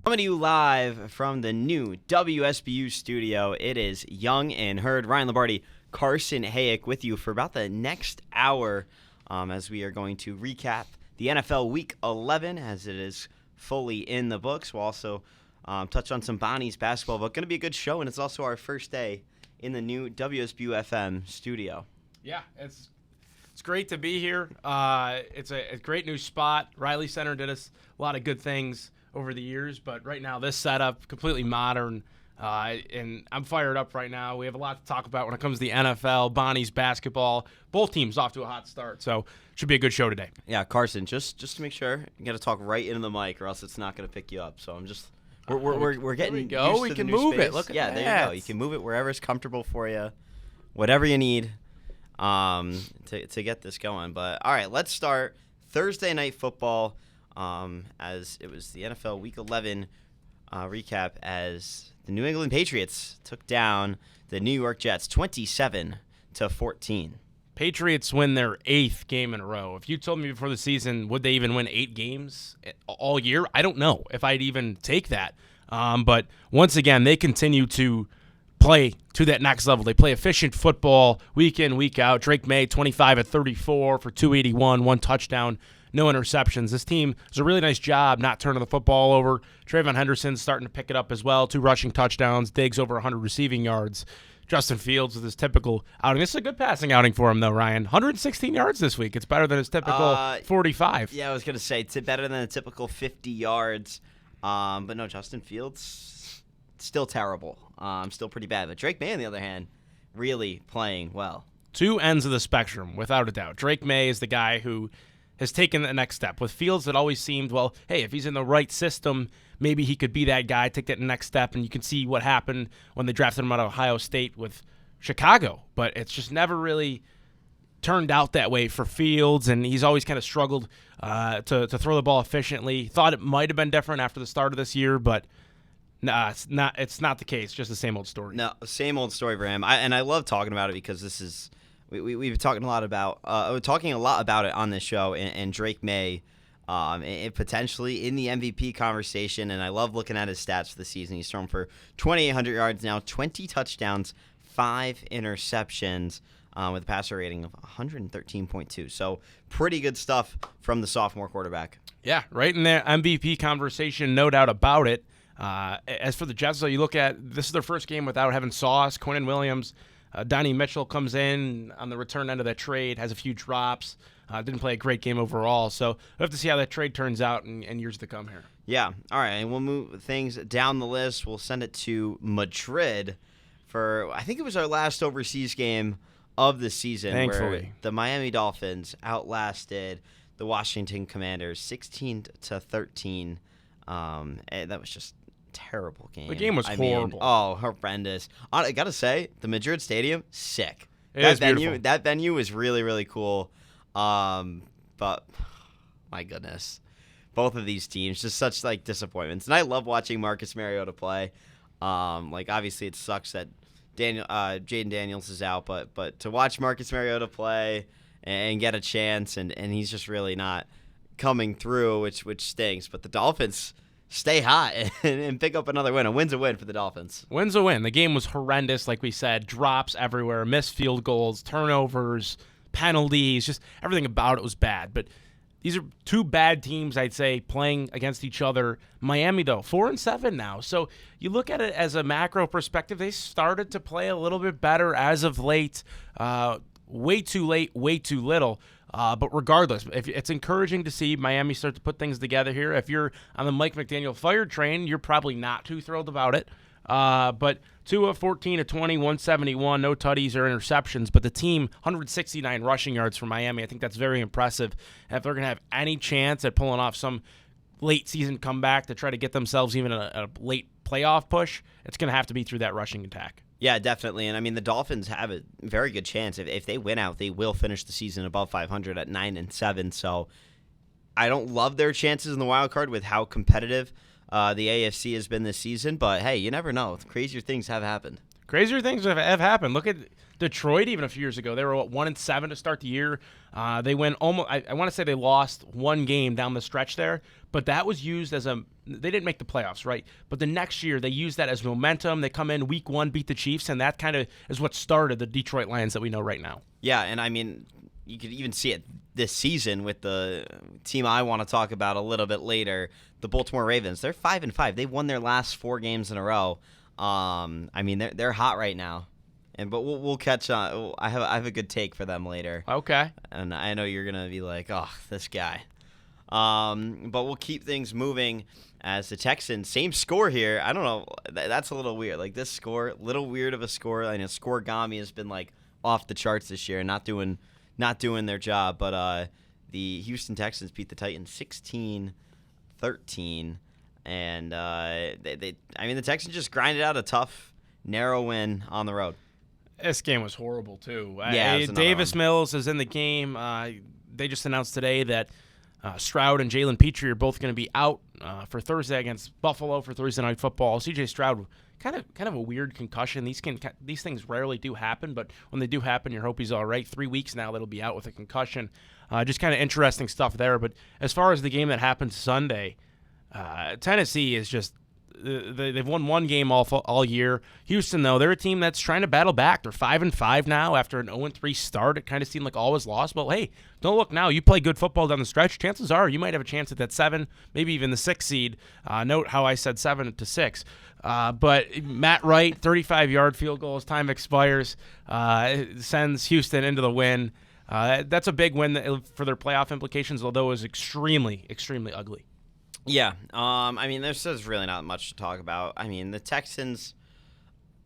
Coming to you live from the new WSBU studio, it is Young and Herd. Ryan Lombardi, Carson Hayek with you for about the next hour as we are going to recap the NFL Week 11 as it is fully in the books. We'll also touch on some Bonnie's basketball, but going to be a good show, and it's also our first day in the new WSBU FM studio. Yeah, it's great to be here. It's a great new spot. Riley Center did us a lot of good things over the years, but right now this setup, completely modern, and I'm fired up right now. We have a lot to talk about when it comes to the NFL, Bonnie's basketball. Both teams off to a hot start, so it should be a good show today. Yeah, Carson, just to make sure, you got to talk right into the mic or else it's not going to pick you up. So I'm just we're getting there we go. Used We to can the new move space. it. Look at yeah, that. There you go. You can move it wherever it's comfortable for you, whatever you need to get this going. But all right, let's start Thursday night football. As it was the NFL Week 11 recap as the New England Patriots took down the New York Jets 27-14. Patriots win their 8th game in a row. If you told me before the season, would they even win 8 games all year? I don't know if I'd even take that. But once again, they continue to play to that next level. They play efficient football week in, week out. Drake May, 25 of 34 for 281, 1 touchdown. No interceptions. This team does a really nice job not turning the football over. Trayvon Henderson's starting to pick it up as well. 2 rushing touchdowns. Diggs over 100 receiving yards. Justin Fields with his typical outing. This is a good passing outing for him, though, Ryan. 116 yards this week. It's better than his typical 45. Yeah, I was going to say, it's better than a typical 50 yards. But no, Justin Fields, still terrible. Still pretty bad. But Drake May, on the other hand, really playing well. 2 ends of the spectrum, without a doubt. Drake May is the guy who has taken the next step. With Fields, it always seemed, well, hey, if he's in the right system, maybe he could be that guy, take that next step, and you can see what happened when they drafted him out of Ohio State with Chicago. But it's just never really turned out that way for Fields, and he's always kind of struggled to throw the ball efficiently. Thought it might have been different after the start of this year, but nah, it's not the case. Just the same old story. No, same old story for him. I love talking about it because this is we've been talking a lot about it on this show, and Drake May potentially in the MVP conversation, and I love looking at his stats for the season. He's thrown for 2,800 yards now, 20 touchdowns, 5 interceptions, with a passer rating of 113.2. So pretty good stuff from the sophomore quarterback. Yeah, right in the MVP conversation, no doubt about it. As for the Jets, though, you look at this is their first game without having Sauce, Quinnen Williams. Donnie Mitchell comes in on the return end of that trade, has a few drops, didn't play a great game overall. So we'll have to see how that trade turns out in years to come here. Yeah. All right. And we'll move things down the list. We'll send it to Madrid for, I think it was our last overseas game of the season. Thankfully. Where the Miami Dolphins outlasted the Washington Commanders 16-13. And that was just terrible game. The game was horrible. Horrendous. I gotta say, the Madrid Stadium, sick. That venue was really, really cool. But my goodness, both of these teams just such disappointments. And I love watching Marcus Mariota play. Obviously it sucks that Jaden Daniels is out, but to watch Marcus Mariota play and get a chance, and he's just really not coming through, which stinks. But the Dolphins stay hot and pick up another win. A win's a win for the Dolphins. Win's a win. The game was horrendous, like we said. Drops everywhere, missed field goals, turnovers, penalties, just everything about it was bad. But these are 2 bad teams, I'd say, playing against each other. Miami, though, 4-7 now. So you look at it as a macro perspective, they started to play a little bit better as of late. Way too late, way too little. But regardless, it's encouraging to see Miami start to put things together here. If you're on the Mike McDaniel fire train, you're probably not too thrilled about it. But 2 of 14 of 20, 171, no tutties or interceptions. But the team, 169 rushing yards for Miami. I think that's very impressive. And if they're going to have any chance at pulling off some late season comeback to try to get themselves even a late playoff push, it's going to have to be through that rushing attack. Yeah, definitely. And I mean, the Dolphins have a very good chance. If they win out, they will finish the season above 500 at 9-7. So I don't love their chances in the wild card with how competitive the AFC has been this season. But hey, you never know. Crazier things have happened. Crazier things have happened. Look at Detroit even a few years ago. They were 1-7 to start the year. They went almost. I want to say they lost one game down the stretch there, but that was used as a. They didn't make the playoffs, right? But the next year they used that as momentum. They come in week 1, beat the Chiefs, and that kind of is what started the Detroit Lions that we know right now. Yeah, and I mean, you could even see it this season with the team I want to talk about a little bit later, the Baltimore Ravens. They're 5-5. They've won their last 4 games in a row. I mean, they're hot right now. But we'll catch on. I have a good take for them later. Okay. And I know you're gonna be like, oh, this guy. But we'll keep things moving as the Texans. Same score here. I don't know. That's a little weird. Like this score, little weird of a score. I know Scoregami has been like off the charts this year, not doing their job. But the Houston Texans beat the Titans 16-13, and the Texans just grinded out a tough, narrow win on the road. This game was horrible, too. Yeah, Davis Mills is in the game. They just announced today that Stroud and Jalen Petrie are both going to be out for Thursday against Buffalo for Thursday Night Football. C.J. Stroud, kind of a weird concussion. These things rarely do happen, but when they do happen, you hope he's all right. 3 weeks now that'll be out with a concussion. Just kind of interesting stuff there. But as far as the game that happened Sunday, Tennessee is just they've won one game all year. Houston, though, they're a team that's trying to battle back. They're 5-5 now after an 0-3 start. It kind of seemed like all was lost. But, hey, don't look now. You play good football down the stretch. Chances are you might have a chance at that 7, maybe even the 6 seed. Note how I said 7-6. But Matt Wright, 35-yard field goal as time expires, sends Houston into the win. That's a big win for their playoff implications, although it was extremely, extremely ugly. Yeah, I mean, there's really not much to talk about. I mean, the Texans,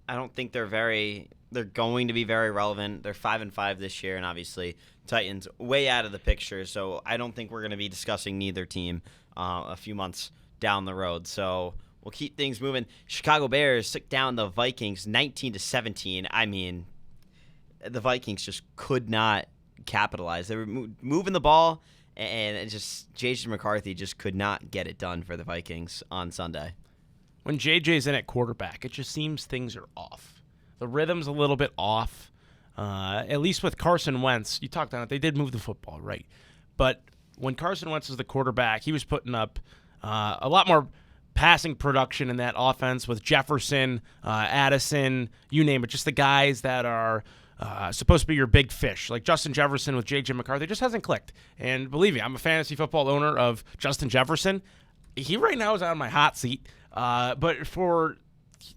I don't think they're going to be very relevant. They're 5-5 this year, and obviously Titans way out of the picture. So I don't think we're going to be discussing neither team a few months down the road. So we'll keep things moving. Chicago Bears took down the Vikings 19-17. I mean, the Vikings just could not capitalize. They were moving the ball. And it just J.J. McCarthy just could not get it done for the Vikings on Sunday. When J.J.'s in at quarterback, it just seems things are off. The rhythm's a little bit off. At least with Carson Wentz, you talked on it, they did move the football, right? But when Carson Wentz was the quarterback, he was putting up a lot more passing production in that offense with Jefferson, Addison, you name it, just the guys that are supposed to be your big fish. Like Justin Jefferson with J.J. McCarthy just hasn't clicked. And believe me, I'm a fantasy football owner of Justin Jefferson. He right now is on my hot seat. But for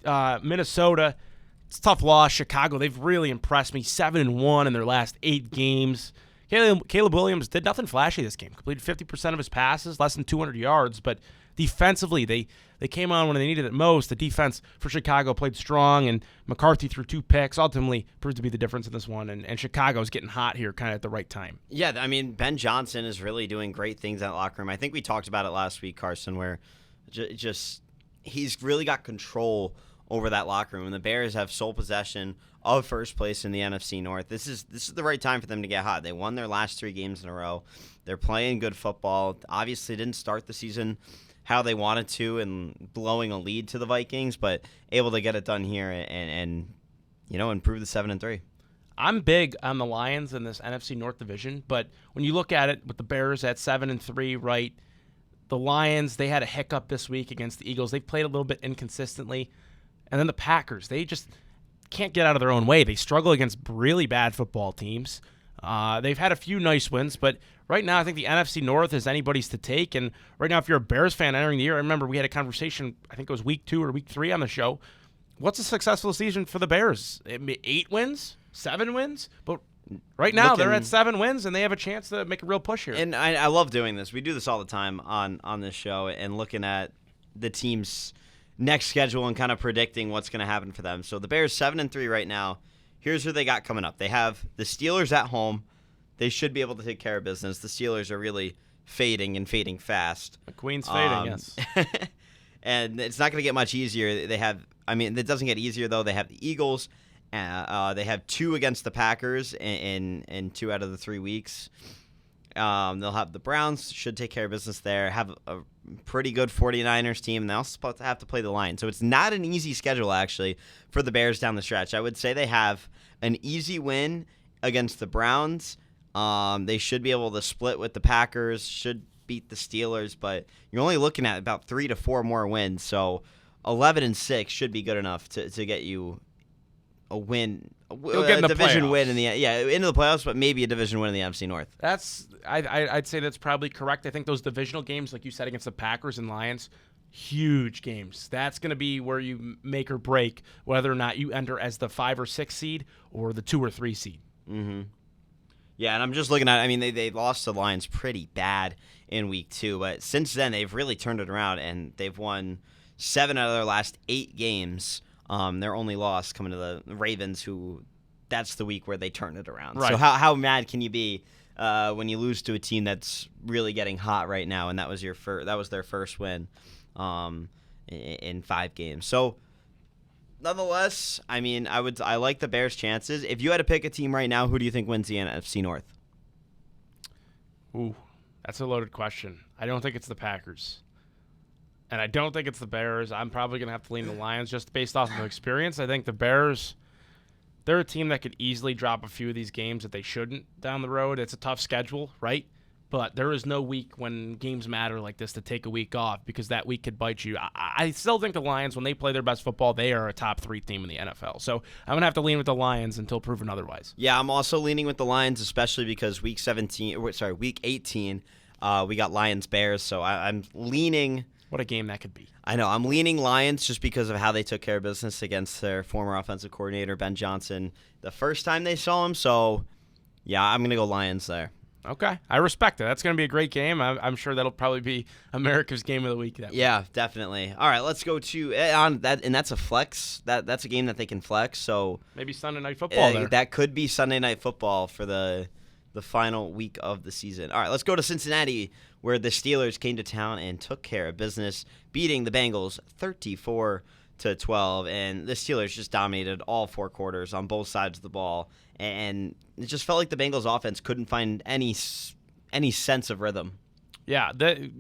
Minnesota, it's a tough loss. Chicago, they've really impressed me. 7-1 in their last 8 games. Caleb Williams did nothing flashy this game. Completed 50% of his passes, less than 200 yards. But defensively, they came on when they needed it most. The defense for Chicago played strong, and McCarthy threw 2 picks. Ultimately proved to be the difference in this one, and Chicago's getting hot here kind of at the right time. Yeah, I mean, Ben Johnson is really doing great things in that locker room. I think we talked about it last week, Carson, where just he's really got control over that locker room, and the Bears have sole possession of first place in the NFC North. This is the right time for them to get hot. They won their last 3 games in a row. They're playing good football. Obviously didn't start the season how they wanted to and blowing a lead to the Vikings, but able to get it done here and improve the 7-3. I'm big on the Lions in this NFC North division, but when you look at it with the Bears at 7-3, right, the Lions, they had a hiccup this week against the Eagles. They played a little bit inconsistently. And then the Packers, they just can't get out of their own way. They struggle against really bad football teams. They've had a few nice wins, but right now I think the NFC North is anybody's to take. And right now, if you're a Bears fan entering the year, I remember we had a conversation, I think it was week 2 or week 3 on the show. What's a successful season for the Bears? 8 wins? 7 wins? But right now they're at 7 wins, and they have a chance to make a real push here. And I love doing this. We do this all the time on this show and looking at the team's next schedule and kind of predicting what's going to happen for them. So the Bears 7-3 right now. Here's who they got coming up. They have the Steelers at home. They should be able to take care of business. The Steelers are really fading and fading fast. McQueen's fading, yes. And it's not going to get much easier. It doesn't get easier, though. They have the Eagles. They have 2 against the Packers in 2 out of the 3 weeks. They'll have the Browns, should take care of business there, have a pretty good 49ers team, and they also have to play the Lions. So it's not an easy schedule, actually, for the Bears down the stretch. I would say they have an easy win against the Browns. They should be able to split with the Packers, should beat the Steelers, but you're only looking at about 3 to 4 more wins. So 11-6 should be good enough to get you a win, a division win into the playoffs, but maybe a division win in the NFC North. I'd say that's probably correct. I think those divisional games, like you said, against the Packers and Lions, huge games. That's going to be where you make or break whether or not you enter as the 5 or 6 seed or the 2 or 3 seed. Mm-hmm. Yeah, and I'm just looking at, I mean, they lost to the Lions pretty bad in week 2, but since then they've really turned it around, and they've won 7 out of their last 8 games. Their only loss coming to the Ravens, who that's the week where they turned it around. Right. So how mad can you be when you lose to a team that's really getting hot right now, and that was their first win in 5 games. So nonetheless, I mean, I like the Bears' chances. If you had to pick a team right now, who do you think wins the NFC North? Ooh, that's a loaded question. I don't think it's the Packers. And I don't think it's the Bears. I'm probably going to have to lean the Lions just based off of experience. I think the Bears, they're a team that could easily drop a few of these games that they shouldn't down the road. It's a tough schedule, right? But there is no week when games matter like this to take a week off, because that week could bite you. I still think the Lions, when they play their best football, they are a top 3 team in the NFL. So I'm going to have to lean with the Lions until proven otherwise. Yeah, I'm also leaning with the Lions, especially because week 18, we got Lions-Bears. So I'm leaning. What a game that could be. I know. I'm leaning Lions just because of how they took care of business against their former offensive coordinator, Ben Johnson, the first time they saw him. So, yeah, I'm going to go Lions there. Okay. I respect it. That's going to be a great game. I'm sure that'll probably be America's game of the week. Yeah, definitely. All right, let's go to on that, and that's a flex. That's a game that they can flex. So maybe Sunday Night Football there. That could be Sunday Night Football for the final week of the season. All right, let's go to Cincinnati, where the Steelers came to town and took care of business, beating the Bengals 34-12, and the Steelers just dominated all 4 quarters on both sides of the ball, and it just felt like the Bengals offense couldn't find any sense of rhythm. Yeah,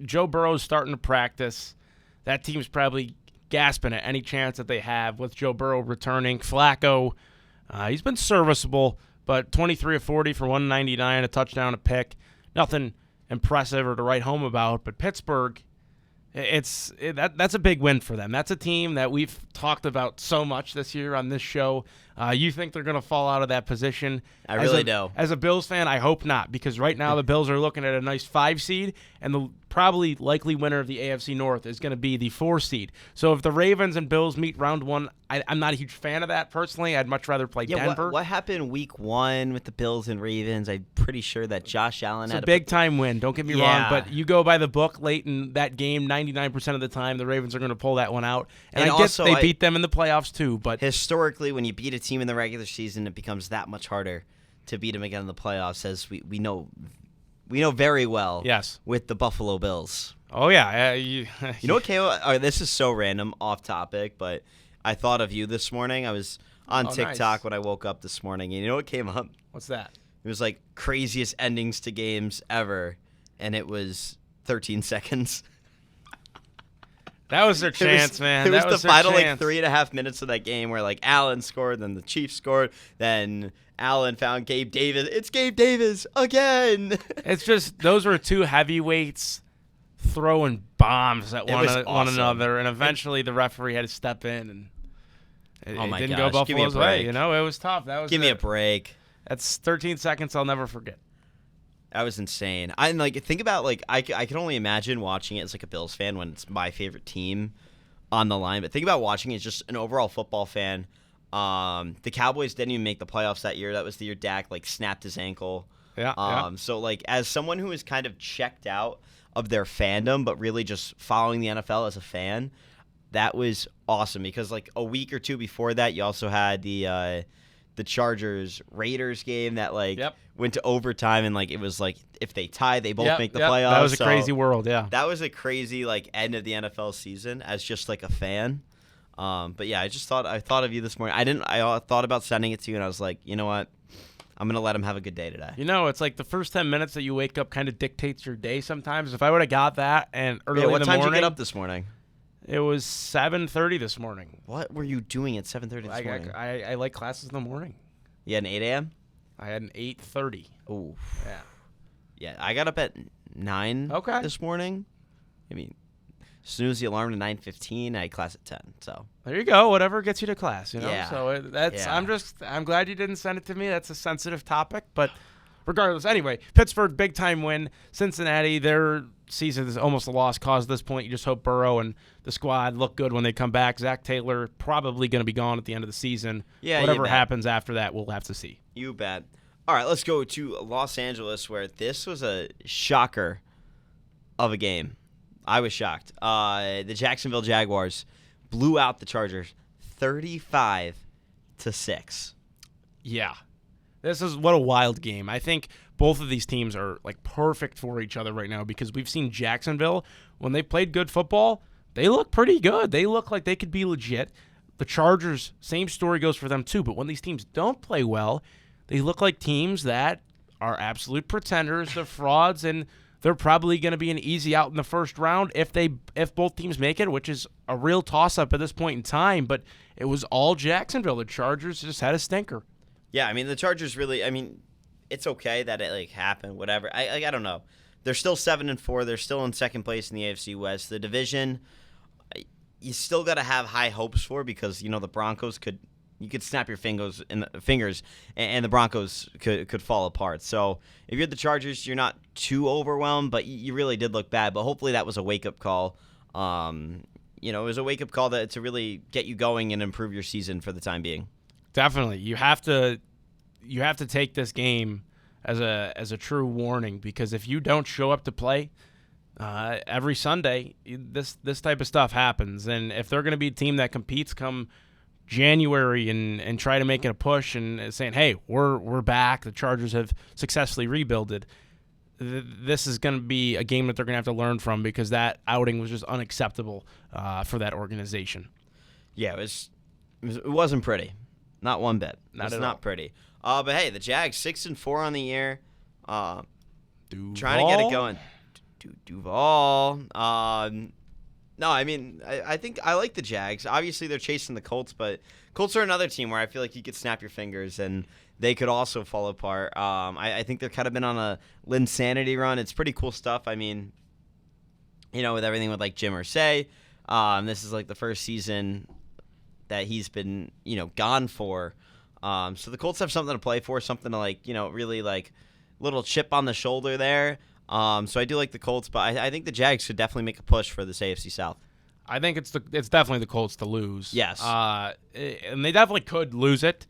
Joe Burrow's starting to practice. That team's probably gasping at any chance that they have with Joe Burrow returning. Flacco, he's been serviceable, but 23 of 40 for 199, a touchdown, a pick. Nothing impressive or to write home about, but Pittsburgh, that's a big win for them. That's a team that we've talked about so much this year on this show. You think they're going to fall out of that position? I really do. As a Bills fan, I hope not, because right now the Bills are looking at a nice 5 seed, and the probably likely winner of the AFC North is going to be the 4 seed. So if the Ravens and Bills meet round 1, I'm not a huge fan of that personally. I'd much rather play Denver. What happened week 1 with the Bills and Ravens? I'm pretty sure that Josh Allen had a big-time win. Don't get me wrong, but you go by the book late in that game, 99% of the time the Ravens are going to pull that one out. And I guess they beat them in the playoffs too. But historically, when you beat a team in the regular season, it becomes that much harder to beat them again in the playoffs, as we know very well. Yes. With the Buffalo Bills. Oh yeah. You know what, Kayla? This is so random, off topic, but I thought of you this morning. I was on TikTok when I woke up this morning, and you know what came up? What's that? It was like craziest endings to games ever, and it was 13 seconds. That was their chance, man. It was the final 3.5 minutes of that game where like Allen scored, then the Chiefs scored, then Allen found Gabe Davis. It's Gabe Davis again. It's just those were 2 heavyweights throwing bombs at one another, and eventually the referee had to step in, and it didn't go Buffalo's way. You know, it was tough. Give me a break. That's 13 seconds I'll never forget. That was insane. I think about I can only imagine watching it as like a Bills fan when it's my favorite team on the line. But think about watching it as just an overall football fan. The Cowboys didn't even make the playoffs that year. That was the year Dak snapped his ankle. Yeah. So as someone who is kind of checked out of their fandom, but really just following the NFL as a fan, that was awesome because a week or 2 before that, you also had the Chargers Raiders game that went to overtime, and it was if they tie, they both make the playoffs. That was a crazy world. Yeah, that was a crazy end of the NFL season as just a fan. But yeah, I thought of you this morning. I thought about sending it to you, and I was like, you know what, I'm going to let him have a good day today. It's like the first 10 minutes that you wake up kind of dictates your day sometimes. If I would have got that and early in the morning. What time did you get up this morning? It was 7:30 this morning. What were you doing at 7:30 this morning? I like classes in the morning. You had an 8 a.m.? I had an 8:30. Ooh. Yeah. Yeah, I got up at 9 this morning. I mean, snooze the alarm to 9:15. I had class at 10. So there you go. Whatever gets you to class, Yeah. So that's. Yeah. I'm glad you didn't send it to me. That's a sensitive topic, but regardless, anyway, Pittsburgh big time win. Cincinnati, their season is almost a lost cause at this point. You just hope Burrow and the squad look good when they come back. Zach Taylor probably going to be gone at the end of the season. Yeah, whatever happens after that, we'll have to see. You bet. All right, let's go to Los Angeles, where this was a shocker of a game. I was shocked. The Jacksonville Jaguars blew out the Chargers 35-6. Yeah. This is what a wild game. I think both of these teams are like perfect for each other right now because we've seen Jacksonville, when they played good football, they look pretty good. They look like they could be legit. The Chargers, same story goes for them too, but when these teams don't play well, they look like teams that are absolute pretenders, they're frauds, and they're probably going to be an easy out in the first round if both teams make it, which is a real toss-up at this point in time, but it was all Jacksonville. The Chargers just had a stinker. Yeah, I mean, the Chargers really, it's okay that it happened, whatever. I don't know. They're still 7-4. They're still in second place in the AFC West. The division, you still got to have high hopes for because, the Broncos you could snap your fingers and the Broncos could fall apart. So if you're the Chargers, you're not too overwhelmed, but you really did look bad. But hopefully that was a wake-up call. It was a wake-up call to really get you going and improve your season for the time being. Definitely. You have to take this game as a true warning because if you don't show up to play every Sunday, this type of stuff happens. And if they're going to be a team that competes come January and try to make it a push and saying, hey, we're back, the Chargers have successfully rebuilded, this is going to be a game that they're going to have to learn from because that outing was just unacceptable for that organization. Yeah, it wasn't pretty. Not one bit. It's not pretty. But hey, the Jags 6-4 on the year. Trying to get it going. Duval. No, I think I like the Jags. Obviously, they're chasing the Colts, but Colts are another team where I feel like you could snap your fingers and they could also fall apart. I think they've kind of been on a Linsanity run. It's pretty cool stuff. With everything with like Jim Irsay, this is like the first season that he's been, gone for. So the Colts have something to play for, something to really little chip on the shoulder there. So I do like the Colts, but I think the Jags should definitely make a push for this AFC South. I think it's definitely the Colts to lose. Yes. And they definitely could lose it.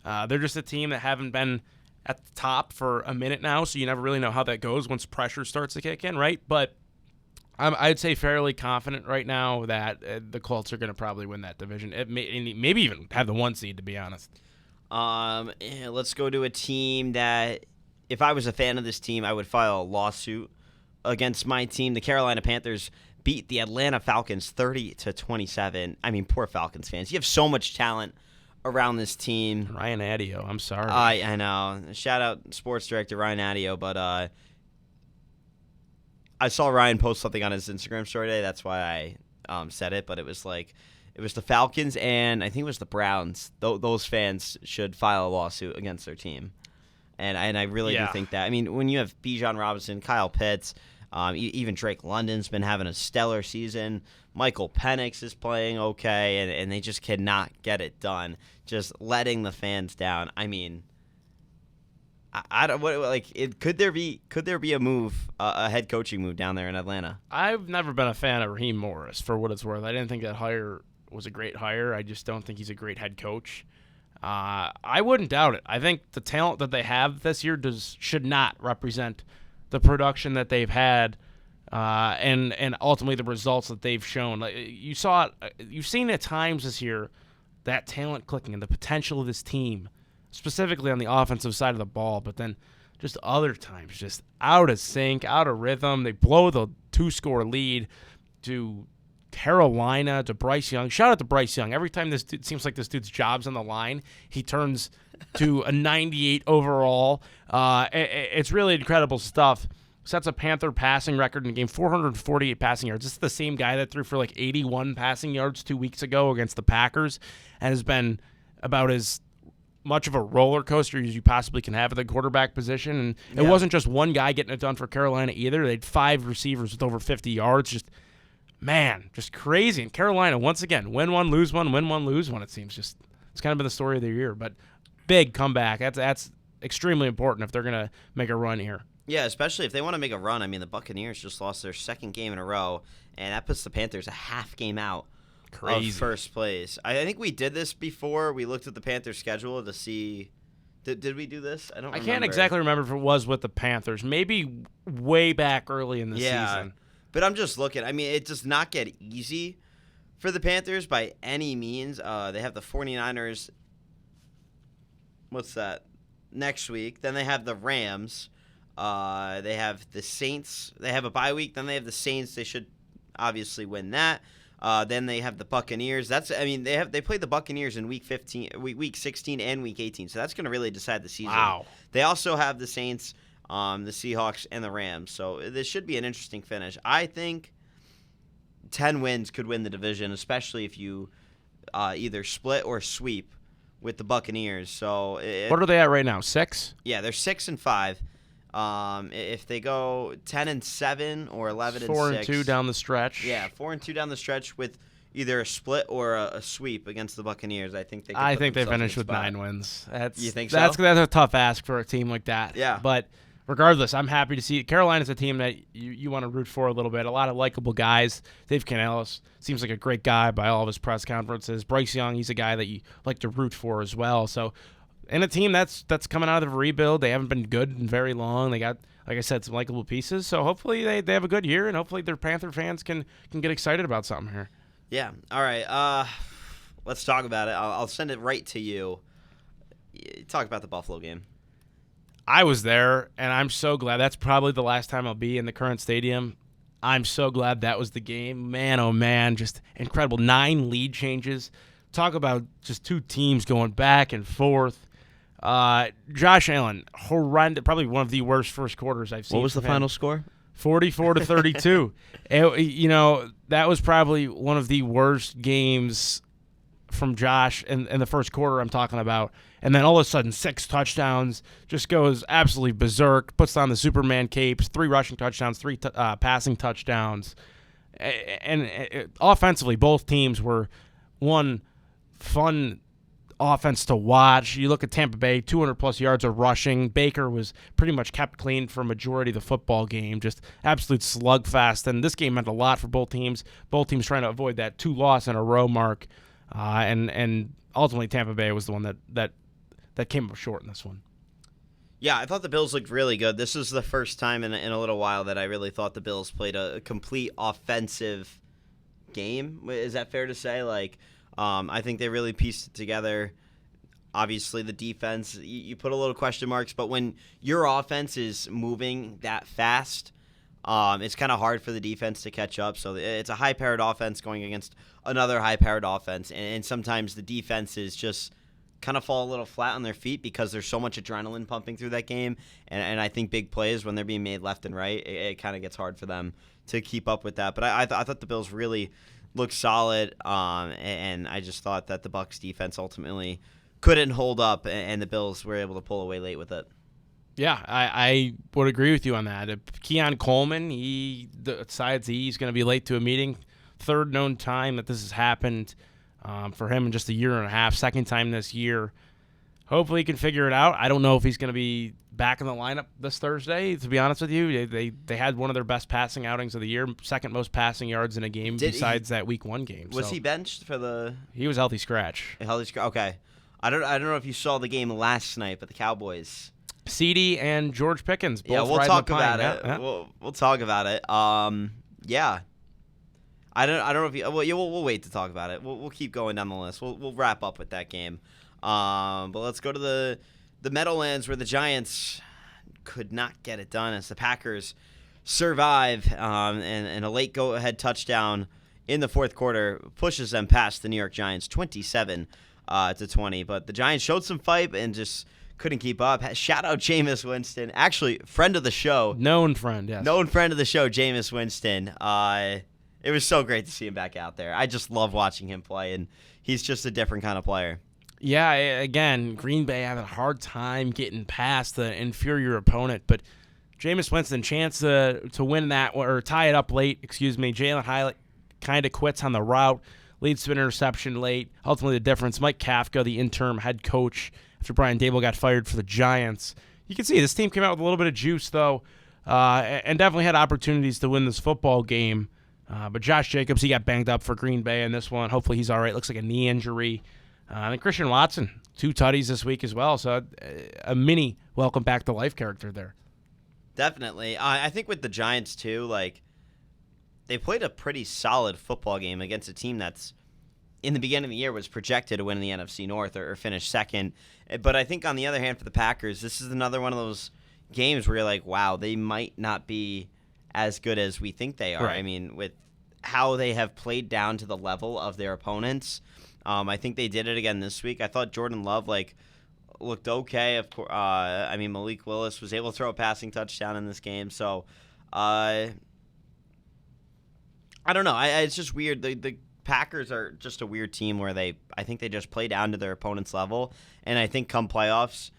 They're just a team that haven't been at the top for a minute now, so you never really know how that goes once pressure starts to kick in, right? But I'd say fairly confident right now that the Colts are going to probably win that division. Maybe even have the 1 seed, to be honest. Let's go to a team that, if I was a fan of this team, I would file a lawsuit against my team. The Carolina Panthers beat the Atlanta Falcons 30-27. Poor Falcons fans. You have so much talent around this team. Ryan Adio, I'm sorry. I know. Shout out sports director Ryan Adio, but I saw Ryan post something on his Instagram story today. That's why I said it, but it was the Falcons and I think it was the Browns. Those fans should file a lawsuit against their team. And I really do think that. When you have Bijan Robinson, Kyle Pitts, even Drake London's been having a stellar season. Michael Penix is playing okay, and they just cannot get it done. Just letting the fans down. I don't could there be a move, a head coaching move down there in Atlanta? I've never been a fan of Raheem Morris, for what it's worth. I didn't think that hire was a great hire. I just don't think he's a great head coach. I wouldn't doubt it. I think the talent that they have this year should not represent the production that they've had, and ultimately the results that they've shown. You've seen at times this year that talent clicking and the potential of this team, specifically on the offensive side of the ball, but then just other times just out of sync, out of rhythm. They blow the 2-score lead to Carolina to Bryce Young. Shout out to Bryce Young. Every time this dude, seems like this dude's job's on the line, he turns to a 98 overall. It's really incredible stuff. Sets a Panther passing record in the game, 448 passing yards. This is the same guy that threw for like 81 passing yards 2 weeks ago against the Packers, and has been about as much of a roller coaster as you possibly can have at the quarterback position. And it wasn't just one guy getting it done for Carolina either. They had 5 receivers with over 50 yards. Just crazy. And Carolina, once again, win one, lose one, win one, lose one, it seems. Just it's kind of been the story of the year. But big comeback. That's extremely important if they're going to make a run here. Yeah, especially if they want to make a run. I mean, the Buccaneers just lost their second game in a row, and that puts the Panthers a half game out of first place. I think we did this before. We looked at the Panthers' schedule to see. Did we do this? I can't exactly remember if it was with the Panthers. Maybe way back early in the season. But I'm just looking. I mean, it does not get easy for the Panthers by any means. They have the 49ers. What's that? Next week. Then they have the Rams. They have the Saints. They have a bye week. Then they have the Saints. They should obviously win that. Then they have the Buccaneers. They played the Buccaneers in week 16 and week 18. So that's going to really decide the season. Wow. They also have the Saints, the Seahawks, and the Rams. So this should be an interesting finish. I think 10 wins could win the division, especially if you either split or sweep with the Buccaneers. So what are they at right now? 6? Yeah, they're 6-5. If they go 10-7 or 11-6, 4-2 down the stretch. Yeah, 4-2 down the stretch with either a split or a sweep against the Buccaneers. I think they finish with 9 wins. You think so? That's a tough ask for a team like that. Yeah. But regardless, I'm happy to see Carolina's a team that you want to root for a little bit. A lot of likable guys. Dave Canales seems like a great guy by all of his press conferences. Bryce Young, he's a guy that you like to root for as well. So. And a team that's coming out of a rebuild. They haven't been good in very long. They got, like I said, some likable pieces. So hopefully they have a good year, and hopefully their Panther fans can get excited about something here. Yeah. All right. Let's talk about it. I'll send it right to you. Talk about the Buffalo game. I was there, and I'm so glad. That's probably the last time I'll be in the current stadium. I'm so glad that was the game. Man, oh, man, just incredible. 9 lead changes. Talk about just 2 teams going back and forth. Josh Allen, horrendous, probably one of the worst first quarters I've seen. What was the final score? 44-32. That was probably one of the worst games from Josh in the first quarter I'm talking about. And then all of a sudden, 6 touchdowns, just goes absolutely berserk, puts on the Superman capes, 3 rushing touchdowns, 3 passing touchdowns. And offensively, both teams were one fun offense to watch. You look at Tampa Bay, 200-plus yards of rushing. Baker was pretty much kept clean for a majority of the football game. Just absolute slugfest. And this game meant a lot for both teams. Both teams trying to avoid that 2-loss-in-a-row mark. And ultimately, Tampa Bay was the one that came up short in this one. Yeah, I thought the Bills looked really good. This is the first time in a little while that I really thought the Bills played a complete offensive game. Is that fair to say? I think they really pieced it together. Obviously, the defense, you put a little question marks, but when your offense is moving that fast, it's kind of hard for the defense to catch up. So it's a high-powered offense going against another high-powered offense, and sometimes the defenses just kind of fall a little flat on their feet because there's so much adrenaline pumping through that game, and I think big plays, when they're being made left and right, it kind of gets hard for them to keep up with that. But I thought the Bills really looked solid, and I just thought that the Bucs defense ultimately couldn't hold up, and the Bills were able to pull away late with it. Yeah, I would agree with you on that. Keon Coleman, he decides he's going to be late to a meeting. 3rd known time that this has happened for him in just a year and a half. 2nd time this year. Hopefully he can figure it out. I don't know if he's going to be back in the lineup this Thursday, to be honest with you. They had one of their best passing outings of the year, 2nd most passing yards in a game besides that Week 1 game. Was he benched for the... He was healthy scratch. Okay. I don't know if you saw the game last night, but the Cowboys... CeeDee and George Pickens both we'll talk about it. Yeah. We'll talk about it. Yeah. I don't know if you... We'll wait to talk about it. We'll keep going down the list. We'll wrap up with that game. But let's go to the Meadowlands, where the Giants could not get it done as the Packers survive, and a late go-ahead touchdown in the fourth quarter pushes them past the New York Giants 27-20. But the Giants showed some fight and just couldn't keep up. Shout out Jameis Winston. Actually, friend of the show. Known friend, yes. Known friend of the show, Jameis Winston. It was so great to see him back out there. I just love watching him play, and he's just a different kind of player. Yeah, again, Green Bay having a hard time getting past the inferior opponent, but Jameis Winston, chance to win that or tie it up late. Jalen Hyatt kind of quits on the route, leads to an interception late. Ultimately, the difference. Mike Kafka, the interim head coach, after Brian Dable got fired for the Giants. You can see this team came out with a little bit of juice though, and definitely had opportunities to win this football game. But Josh Jacobs, he got banged up for Green Bay in this one. Hopefully he's all right. Looks like a knee injury. And Christian Watson, 2 tutties this week as well. So a mini welcome back to life character there. Definitely. I think with the Giants too, like they played a pretty solid football game against a team that's in the beginning of the year was projected to win the NFC North or finish second. But I think on the other hand for the Packers, this is another one of those games where you're like, wow, they might not be as good as we think they are. Right. I mean, with how they have played down to the level of their opponents, I think they did it again this week. I thought Jordan Love looked okay. Of course, Malik Willis was able to throw a passing touchdown in this game. So, I don't know. It's just weird. The Packers are just a weird team where I think they just play down to their opponent's level, and I think come playoffs,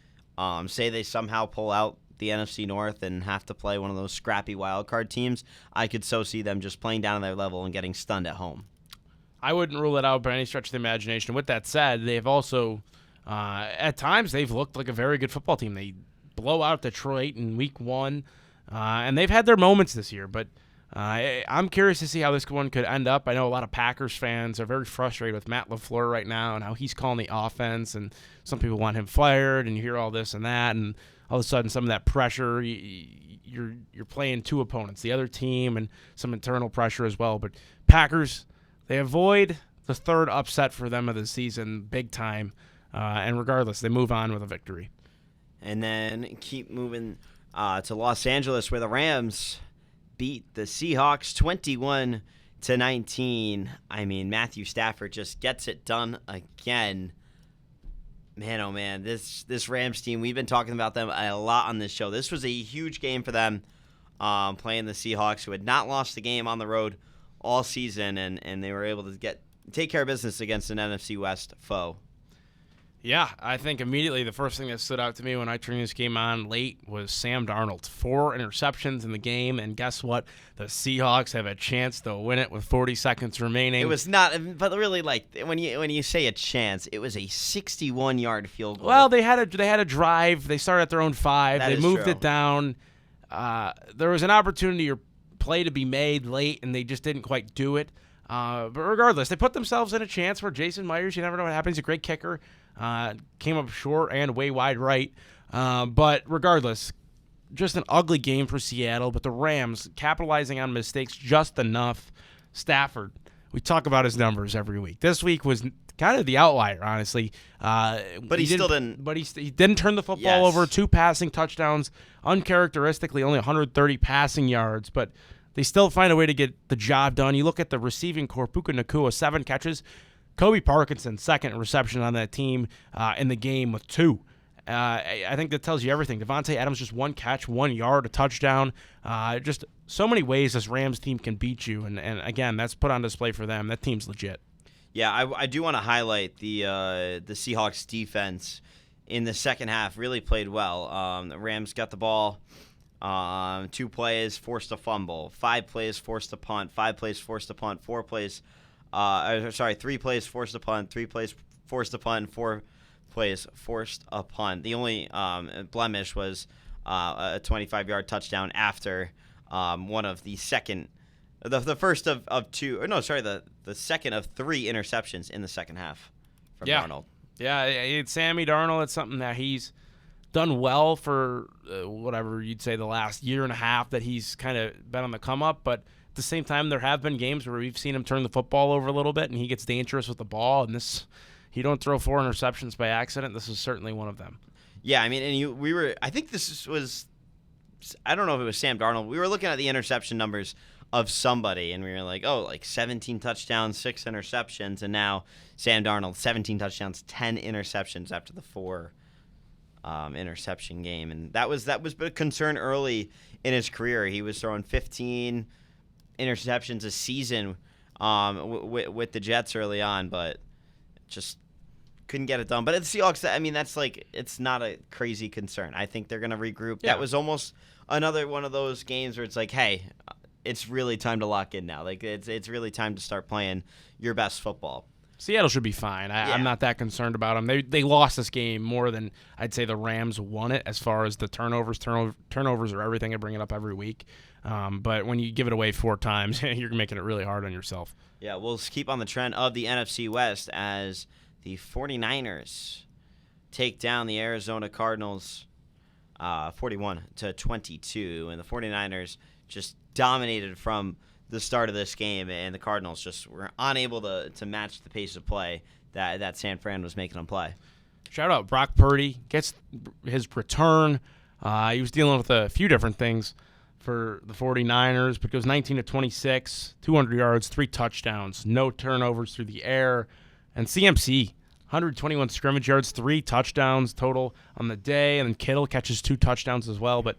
say they somehow pull out the NFC North and have to play one of those scrappy wild card teams, I could so see them just playing down to their level and getting stunned at home. I wouldn't rule it out by any stretch of the imagination. With that said, they've also, at times, they've looked like a very good football team. They blow out Detroit in week 1, and they've had their moments this year. But I'm curious to see how this one could end up. I know a lot of Packers fans are very frustrated with Matt LaFleur right now and how he's calling the offense, and some people want him fired, and you hear all this and that, and all of a sudden some of that pressure, you're playing 2 opponents, the other team, and some internal pressure as well. But Packers, they avoid the 3rd upset for them of the season big time, and regardless, they move on with a victory. And then keep moving to Los Angeles, where the Rams beat the Seahawks 21-19. I mean, Matthew Stafford just gets it done again. Man, oh man, this Rams team, we've been talking about them a lot on this show. This was a huge game for them, playing the Seahawks, who had not lost the game on the road all season, and they were able to take care of business against an NFC West foe. Yeah, I think immediately the first thing that stood out to me when I turned this game on late was Sam Darnold. 4 interceptions in the game, and guess what? The Seahawks have a chance to win it with 40 seconds remaining. It was not, but really, like when you say a chance, it was a 61-yard field goal. Well, they had a drive. They started at their own 5. They moved true. it down. There was an opportunity or play to be made late, and they just didn't quite do it. But regardless, they put themselves in a chance where Jason Myers, you never know what happens. He's a great kicker. Came up short and way wide right. But regardless, just an ugly game for Seattle. But the Rams capitalizing on mistakes just enough. Stafford, we talk about his numbers every week. This week was kind of the outlier, honestly. But he still didn't. But he didn't turn the football over. 2 passing touchdowns, uncharacteristically only 130 passing yards. But they still find a way to get the job done. You look at the receiving core: Puka Nacua, 7 catches. Kobe Parkinson, 2nd reception on that team in the game with 2. I think that tells you everything. Devontae Adams, just 1 catch, 1 yard, a touchdown. Just so many ways this Rams team can beat you. And again, that's put on display for them. That team's legit. Yeah, I do want to highlight the Seahawks defense in the second half. Really played well. The Rams got the ball. 2 plays, forced a fumble. 5 plays, forced a punt. 5 plays, forced a punt. 4 plays. 3 plays, forced a punt. 3 plays, forced a punt. 4 plays, forced a punt. The only blemish was a 25-yard touchdown after one of the second, the first of 2. Or no, sorry, the second of 3 interceptions in the second half from Darnold. Yeah, it's Sammy Darnold. It's something that he's done well for whatever you'd say the last year and a half that he's kind of been on the come up, but at the same time, there have been games where we've seen him turn the football over a little bit, and he gets dangerous with the ball. And he don't throw 4 interceptions by accident. This is certainly one of them. Yeah, I mean, I think this was, I don't know if it was Sam Darnold. We were looking at the interception numbers of somebody, and we were like, oh, like 17 touchdowns, 6 interceptions, and now Sam Darnold, 17 touchdowns, 10 interceptions after the 4 interception game, and that was a concern early in his career. He was throwing 15 interceptions a season with the Jets early on, but just couldn't get it done. But at the Seahawks, I mean, that's like, it's not a crazy concern. I think they're going to regroup. Yeah. That was almost another one of those games where it's like, hey, it's really time to lock in now. Like, it's really time to start playing your best football. Seattle should be fine. I'm not that concerned about them. They lost this game more than I'd say the Rams won it as far as the turnovers. Turnovers are everything. I bring it up every week. But when you give it away 4 times, you're making it really hard on yourself. Yeah, we'll keep on the trend of the NFC West as the 49ers take down the Arizona Cardinals 41-22. And the 49ers just dominated from the start of this game, and the Cardinals just were unable to match the pace of play that San Fran was making them play. Shout out Brock Purdy. Gets his return. He was dealing with a few different things for the 49ers, but goes 19-26, 200 yards, 3 touchdowns, no turnovers through the air. And CMC, 121 scrimmage yards, 3 touchdowns total on the day, and then Kittle catches 2 touchdowns as well. But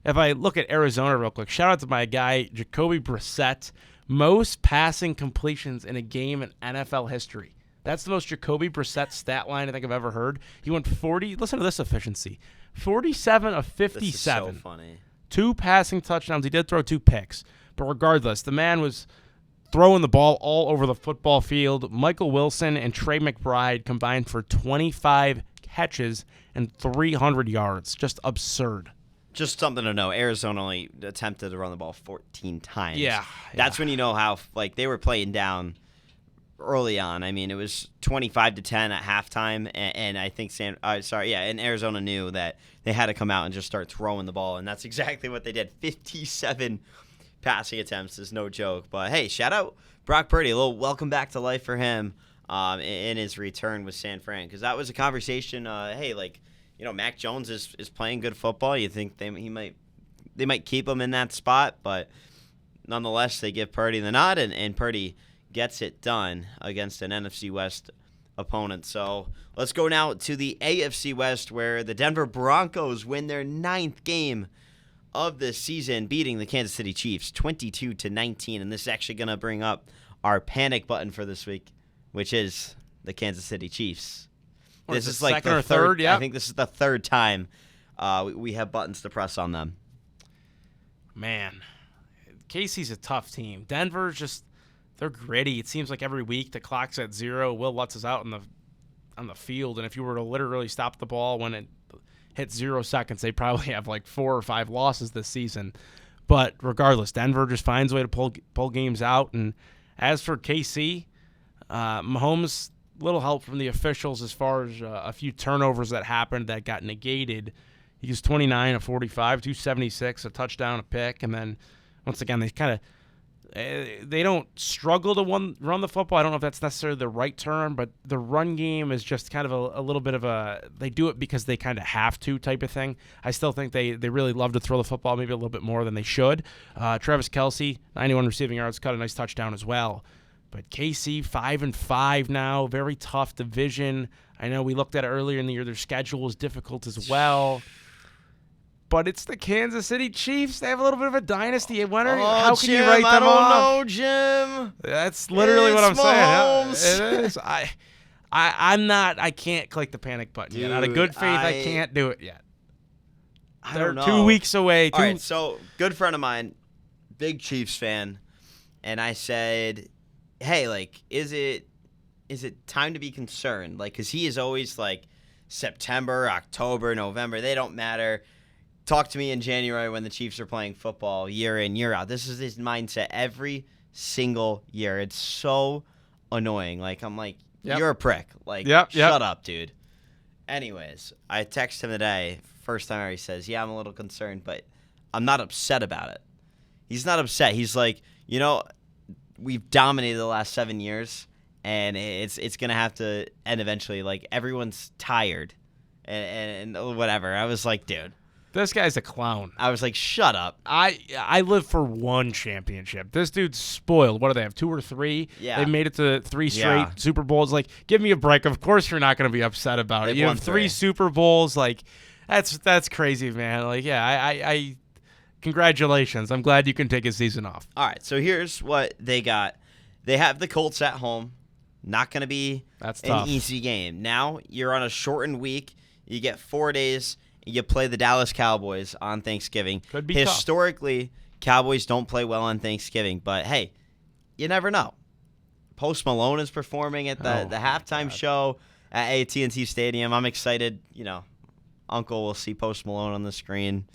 if I look at Arizona real quick, shout out to my guy, Jacoby Brissett. Most passing completions in a game in NFL history. That's the most Jacoby Brissett stat line I think I've ever heard. He went 40. Listen to this efficiency. 47 of 57. This is so funny. 2 passing touchdowns. He did throw 2 picks. But regardless, the man was throwing the ball all over the football field. Michael Wilson and Trey McBride combined for 25 catches and 300 yards. Just absurd. Just something to know. Arizona only attempted to run the ball 14 times. Yeah. That's when you know how they were playing down early on. I mean, it was 25-10 at halftime, and I think and Arizona knew that they had to come out and just start throwing the ball, and that's exactly what they did. 57 passing attempts is no joke. But hey, shout out Brock Purdy. A little welcome back to life for him in his return with San Fran, because that was a conversation. Mac Jones is playing good football. You think they might keep him in that spot, but nonetheless, they give Purdy the nod, and Purdy gets it done against an NFC West opponent. So let's go now to the AFC West, where the Denver Broncos win their 9th game of the season, beating the Kansas City Chiefs 22-19. And this is actually going to bring up our panic button for this week, which is the Kansas City Chiefs. This is like the third. Yeah, I think this is the 3rd time we have buttons to press on them. Man, KC's a tough team. Denver's they're gritty. It seems like every week the clock's at 0. Will Lutz is out on the field, and if you were to literally stop the ball when it hits 0 seconds, they probably have like 4 or 5 losses this season. But regardless, Denver just finds a way to pull games out. And as for KC, Mahomes, little help from the officials as far as a few turnovers that happened that got negated. He was 29 of 45, 276, a touchdown, a pick, and then once again they don't struggle to run the football. I don't know if that's necessarily the right term, but the run game is just kind of a little bit of they do it because they kind of have to type of thing. I still think they really love to throw the football maybe a little bit more than they should. Travis Kelce, 91 receiving yards, caught a nice touchdown as well. But KC 5-5 now, very tough division. I know we looked at it earlier in the year. Their schedule was difficult as well. But it's the Kansas City Chiefs. They have a little bit of a dynasty winner. How can Jim, you write them off? I don't know, Jim. That's literally what I'm Mahomes. saying. It is. I'm not. I can't click the panic button Dude, yet. Out of good faith, I can't do it yet. They're 2 weeks away. All right, so good friend of mine, big Chiefs fan, and I said, hey, like, is it time to be concerned? Like, because he is always like September, October, November. They don't matter. Talk to me in January when the Chiefs are playing football year in, year out. This is his mindset every single year. It's so annoying. Like, I'm like, you're a prick. Like, shut up, dude. Anyways, I text him today. First time he says, yeah, I'm a little concerned, but I'm not upset about it. He's not upset. He's like, we've dominated the last 7 years, and it's going to have to end eventually. Like, everyone's tired and whatever. I was like, dude, This guy's a clown. I was like, shut up. I live for one championship. This dude's spoiled. What do they have, 2 or 3? Yeah. They made it to 3 straight Yeah. Super Bowls. Like, give me a break. Of course you're not going to be upset about it. They've You won have 3 3. Super Bowls. Like, that's crazy, man. Like, yeah, I congratulations. I'm glad you can take a season off. All right, so here's what they got. They have the Colts at home. Not going to be That's an tough. easy game. Now you're on a shortened week. You get 4 days. You play the Dallas Cowboys on Thanksgiving. Could be tough. Historically, Cowboys don't play well on Thanksgiving, but hey, you never know. Post Malone is performing at the halftime show at AT&T Stadium. I'm excited. Uncle will see Post Malone on the screen.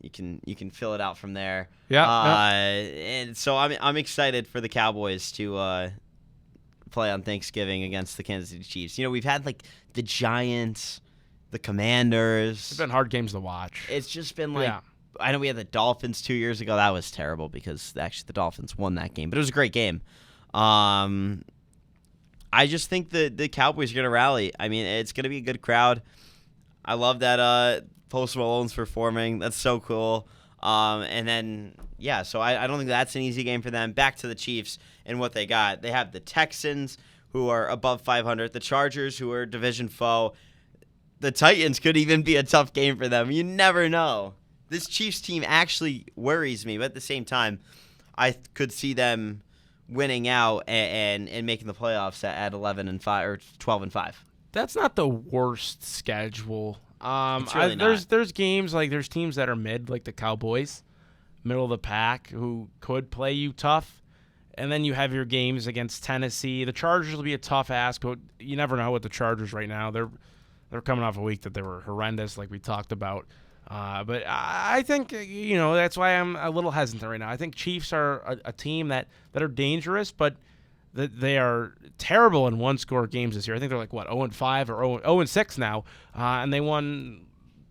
You can fill it out from there. Yeah. And so I'm excited for the Cowboys to play on Thanksgiving against the Kansas City Chiefs. We've had like the Giants, the Commanders. It's been hard games to watch. It's just been like, I know we had the Dolphins 2 years ago. That was terrible because actually the Dolphins won that game, but it was a great game. I just think the Cowboys are going to rally. I mean, it's going to be a good crowd. I love that Post Malone's performing. That's so cool. And then, so I don't think that's an easy game for them. Back to the Chiefs and what they got. They have the Texans, who are above 500, the Chargers, who are a division foe. The Titans could even be a tough game for them. You never know. This Chiefs team actually worries me, but at the same time, I could see them winning out and making the playoffs at 11-5 or 12-5. That's not the worst schedule. It's really not. There's games like there's teams that are mid, like the Cowboys, middle of the pack, who could play you tough. And then you have your games against Tennessee. The Chargers will be a tough ask, but you never know with the Chargers right now. They're coming off a week that they were horrendous, like we talked about. But I think, that's why I'm a little hesitant right now. I think Chiefs are a team that are dangerous, but they are terrible in one-score games this year. I think they're like, 0-5 or 0-6 now, and they won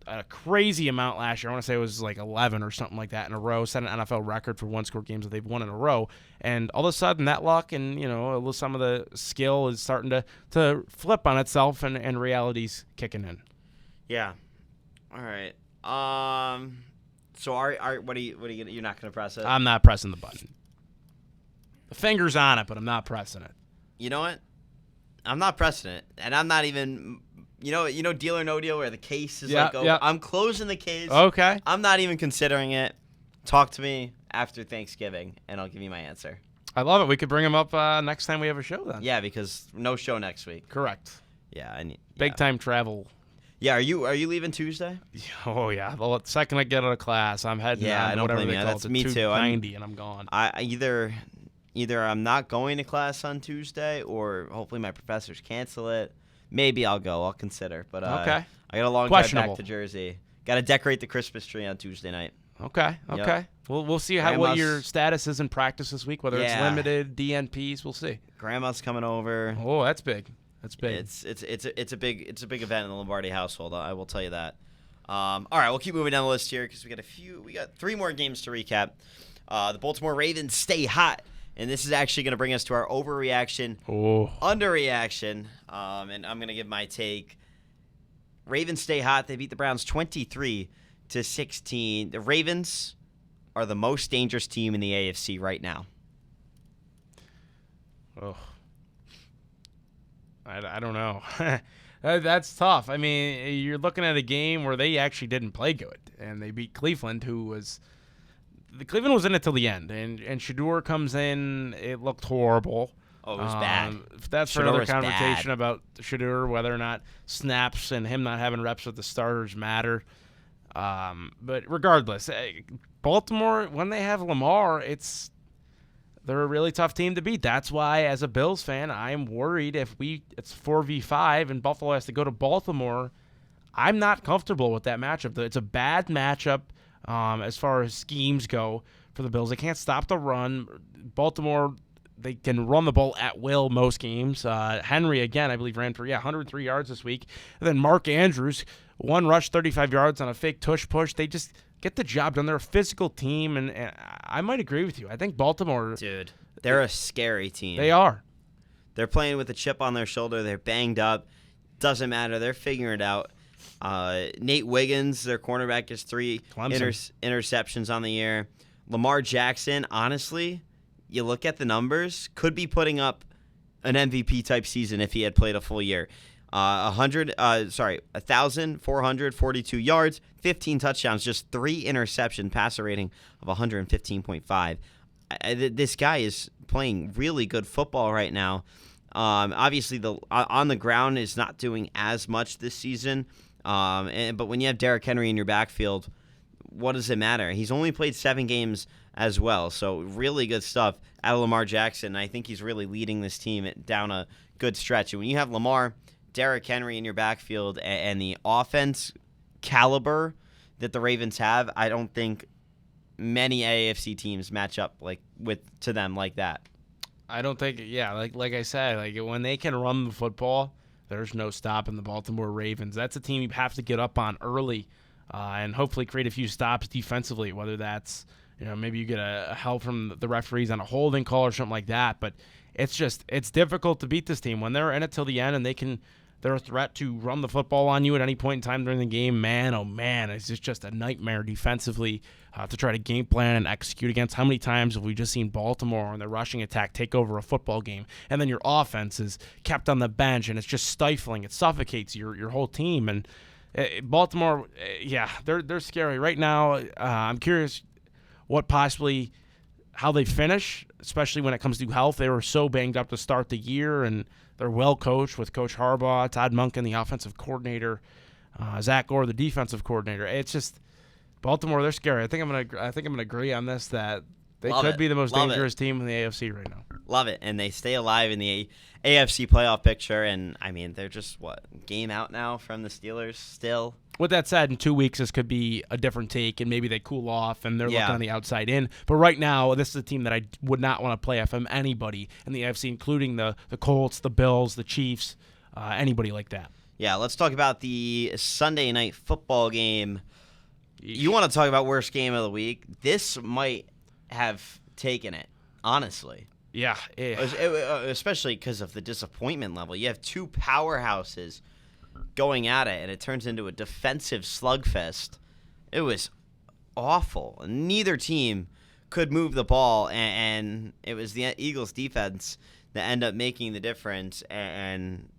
a crazy amount last year. I want to say it was like 11 or something like that in a row, set an NFL record for one-score games that they've won in a row. And all of a sudden, that luck and, some of the skill is starting to flip on itself, and reality's kicking in. Yeah. All right. So what are you gonna? You're not gonna press it? I'm not pressing the button. The finger's on it, but I'm not pressing it. You know what? I'm not pressing it, and I'm not even. Deal or no deal, where the case is I'm closing the case. Okay. I'm not even considering it. Talk to me after Thanksgiving, and I'll give you my answer. I love it. We could bring him up next time we have a show then. Yeah, because no show next week. Correct. Yeah, I need Big time travel. Yeah, are you leaving Tuesday? Oh yeah. The second I get out of class, I'm heading. Yeah, I don't whatever blame they you. call That's it, me too. 290, and I'm gone. I either I'm not going to class on Tuesday, or hopefully my professors cancel it. Maybe I'll go. I'll consider. But okay. I got a long drive back to Jersey. Got to decorate the Christmas tree on Tuesday night. Okay. Yep. We'll see what your status is in practice this week. Whether it's limited DNPs, we'll see. Grandma's coming over. Oh, that's big. That's big. It's a big event in the Lombardi household. I will tell you that. All right, we'll keep moving down the list here because we got 3 more games to recap. The Baltimore Ravens stay hot. And this is actually going to bring us to our overreaction, underreaction, and I'm going to give my take. Ravens stay hot. They beat the Browns 23-16. The Ravens are the most dangerous team in the AFC right now. Oh, I don't know. That's tough. I mean, you're looking at a game where they actually didn't play good, and they beat Cleveland, who was. Cleveland was in it till the end, and Shador comes in. It looked horrible. Oh, it was bad. That's for another conversation about Shador, whether or not snaps and him not having reps with the starters matter. But regardless, Baltimore, when they have Lamar, they're a really tough team to beat. That's why, as a Bills fan, I'm worried if it's 4v5 and Buffalo has to go to Baltimore. I'm not comfortable with that matchup. It's a bad matchup. As far as schemes go for the Bills. They can't stop the run. Baltimore, they can run the ball at will most games. Henry, again, I believe, ran for 103 yards this week. And then Mark Andrews, 1 rush, 35 yards on a fake tush push. They just get the job done. They're a physical team, and I might agree with you. I think Baltimore... Dude, they're a scary team. They are. They're playing with a chip on their shoulder. They're banged up. Doesn't matter. They're figuring it out. Nate Wiggins, their cornerback, has 3 interceptions on the year. Lamar Jackson, honestly, you look at the numbers, could be putting up an MVP type season if he had played a full year. 1,442 yards, 15 touchdowns, just 3 interception passer rating of 115.5. This guy is playing really good football right now. Obviously, the on the ground is not doing as much this season. But when you have Derrick Henry in your backfield, what does it matter? He's only played 7 games as well, so really good stuff out of Lamar Jackson. I think he's really leading this team down a good stretch. And when you have Lamar, Derrick Henry in your backfield, and the offense caliber that the Ravens have, I don't think many AFC teams match up to them like that. I don't think, like I said, when they can run the football, there's no stopping the Baltimore Ravens. That's a team you have to get up on early and hopefully create a few stops defensively, whether that's, maybe you get a help from the referees on a holding call or something like that. But it's difficult to beat this team. When they're in it till the end and they're a threat to run the football on you at any point in time during the game, man, oh man, it's just a nightmare defensively to try to game plan and execute against. How many times have we just seen Baltimore on their rushing attack take over a football game, and then your offense is kept on the bench, and it's just stifling. It suffocates your whole team. And Baltimore, they're scary right now. I'm curious how they finish, especially when it comes to health. They were so banged up to start the year, and they're well coached with Coach Harbaugh, Todd Monken, the offensive coordinator, Zach Gore, the defensive coordinator. It's just Baltimore. They're scary. I think I'm gonna agree on this that they could be the most dangerous team in the AFC right now. Love it, and they stay alive in the AFC playoff picture. And I mean, they're just game out now from the Steelers still. With that said, in 2 weeks, this could be a different take, and maybe they cool off, and they're looking on the outside in. But right now, this is a team that I would not want to play from anybody in the AFC, including the Colts, the Bills, the Chiefs, anybody like that. Yeah, let's talk about the Sunday night football game. You want to talk about worst game of the week? This might have taken it, honestly. Yeah. Especially because of the disappointment level. You have 2 powerhouses going at it, and it turns into a defensive slugfest. It was awful. Neither team could move the ball, and it was the Eagles' defense that ended up making the difference, and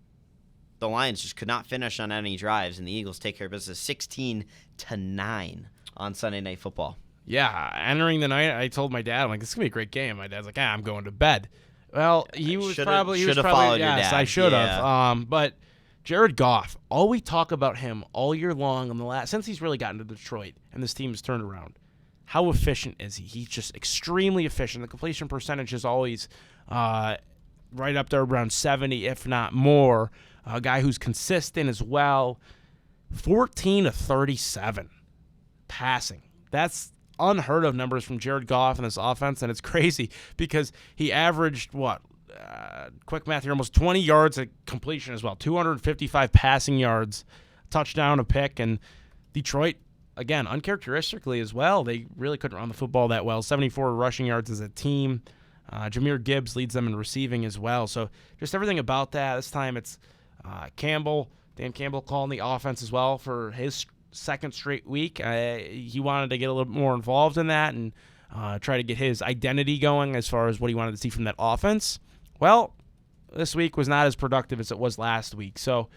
the Lions just could not finish on any drives, and the Eagles take care of business 16-9 on Sunday Night Football. Yeah, entering the night, I told my dad, I'm like, this is going to be a great game. My dad's like, I'm going to bed. Well, he was probably followed your dad. I should have. But Jared Goff, all we talk about him all year long since he's really gotten to Detroit and this team has turned around. How efficient is he? He's just extremely efficient. The completion percentage is always right up there around 70, if not more. A guy who's consistent as well. 14-37 passing. That's unheard of numbers from Jared Goff in this offense, and it's crazy because he averaged quick math here, almost 20 yards at completion as well, 255 passing yards, touchdown, a pick, and Detroit, again, uncharacteristically as well, they really couldn't run the football that well, 74 rushing yards as a team. Jahmyr Gibbs leads them in receiving as well, so just everything about that. This time it's Dan Campbell calling the offense as well for his second straight week. He wanted to get a little more involved in that and try to get his identity going as far as what he wanted to see from that offense. Well, this week was not as productive as it was last week. So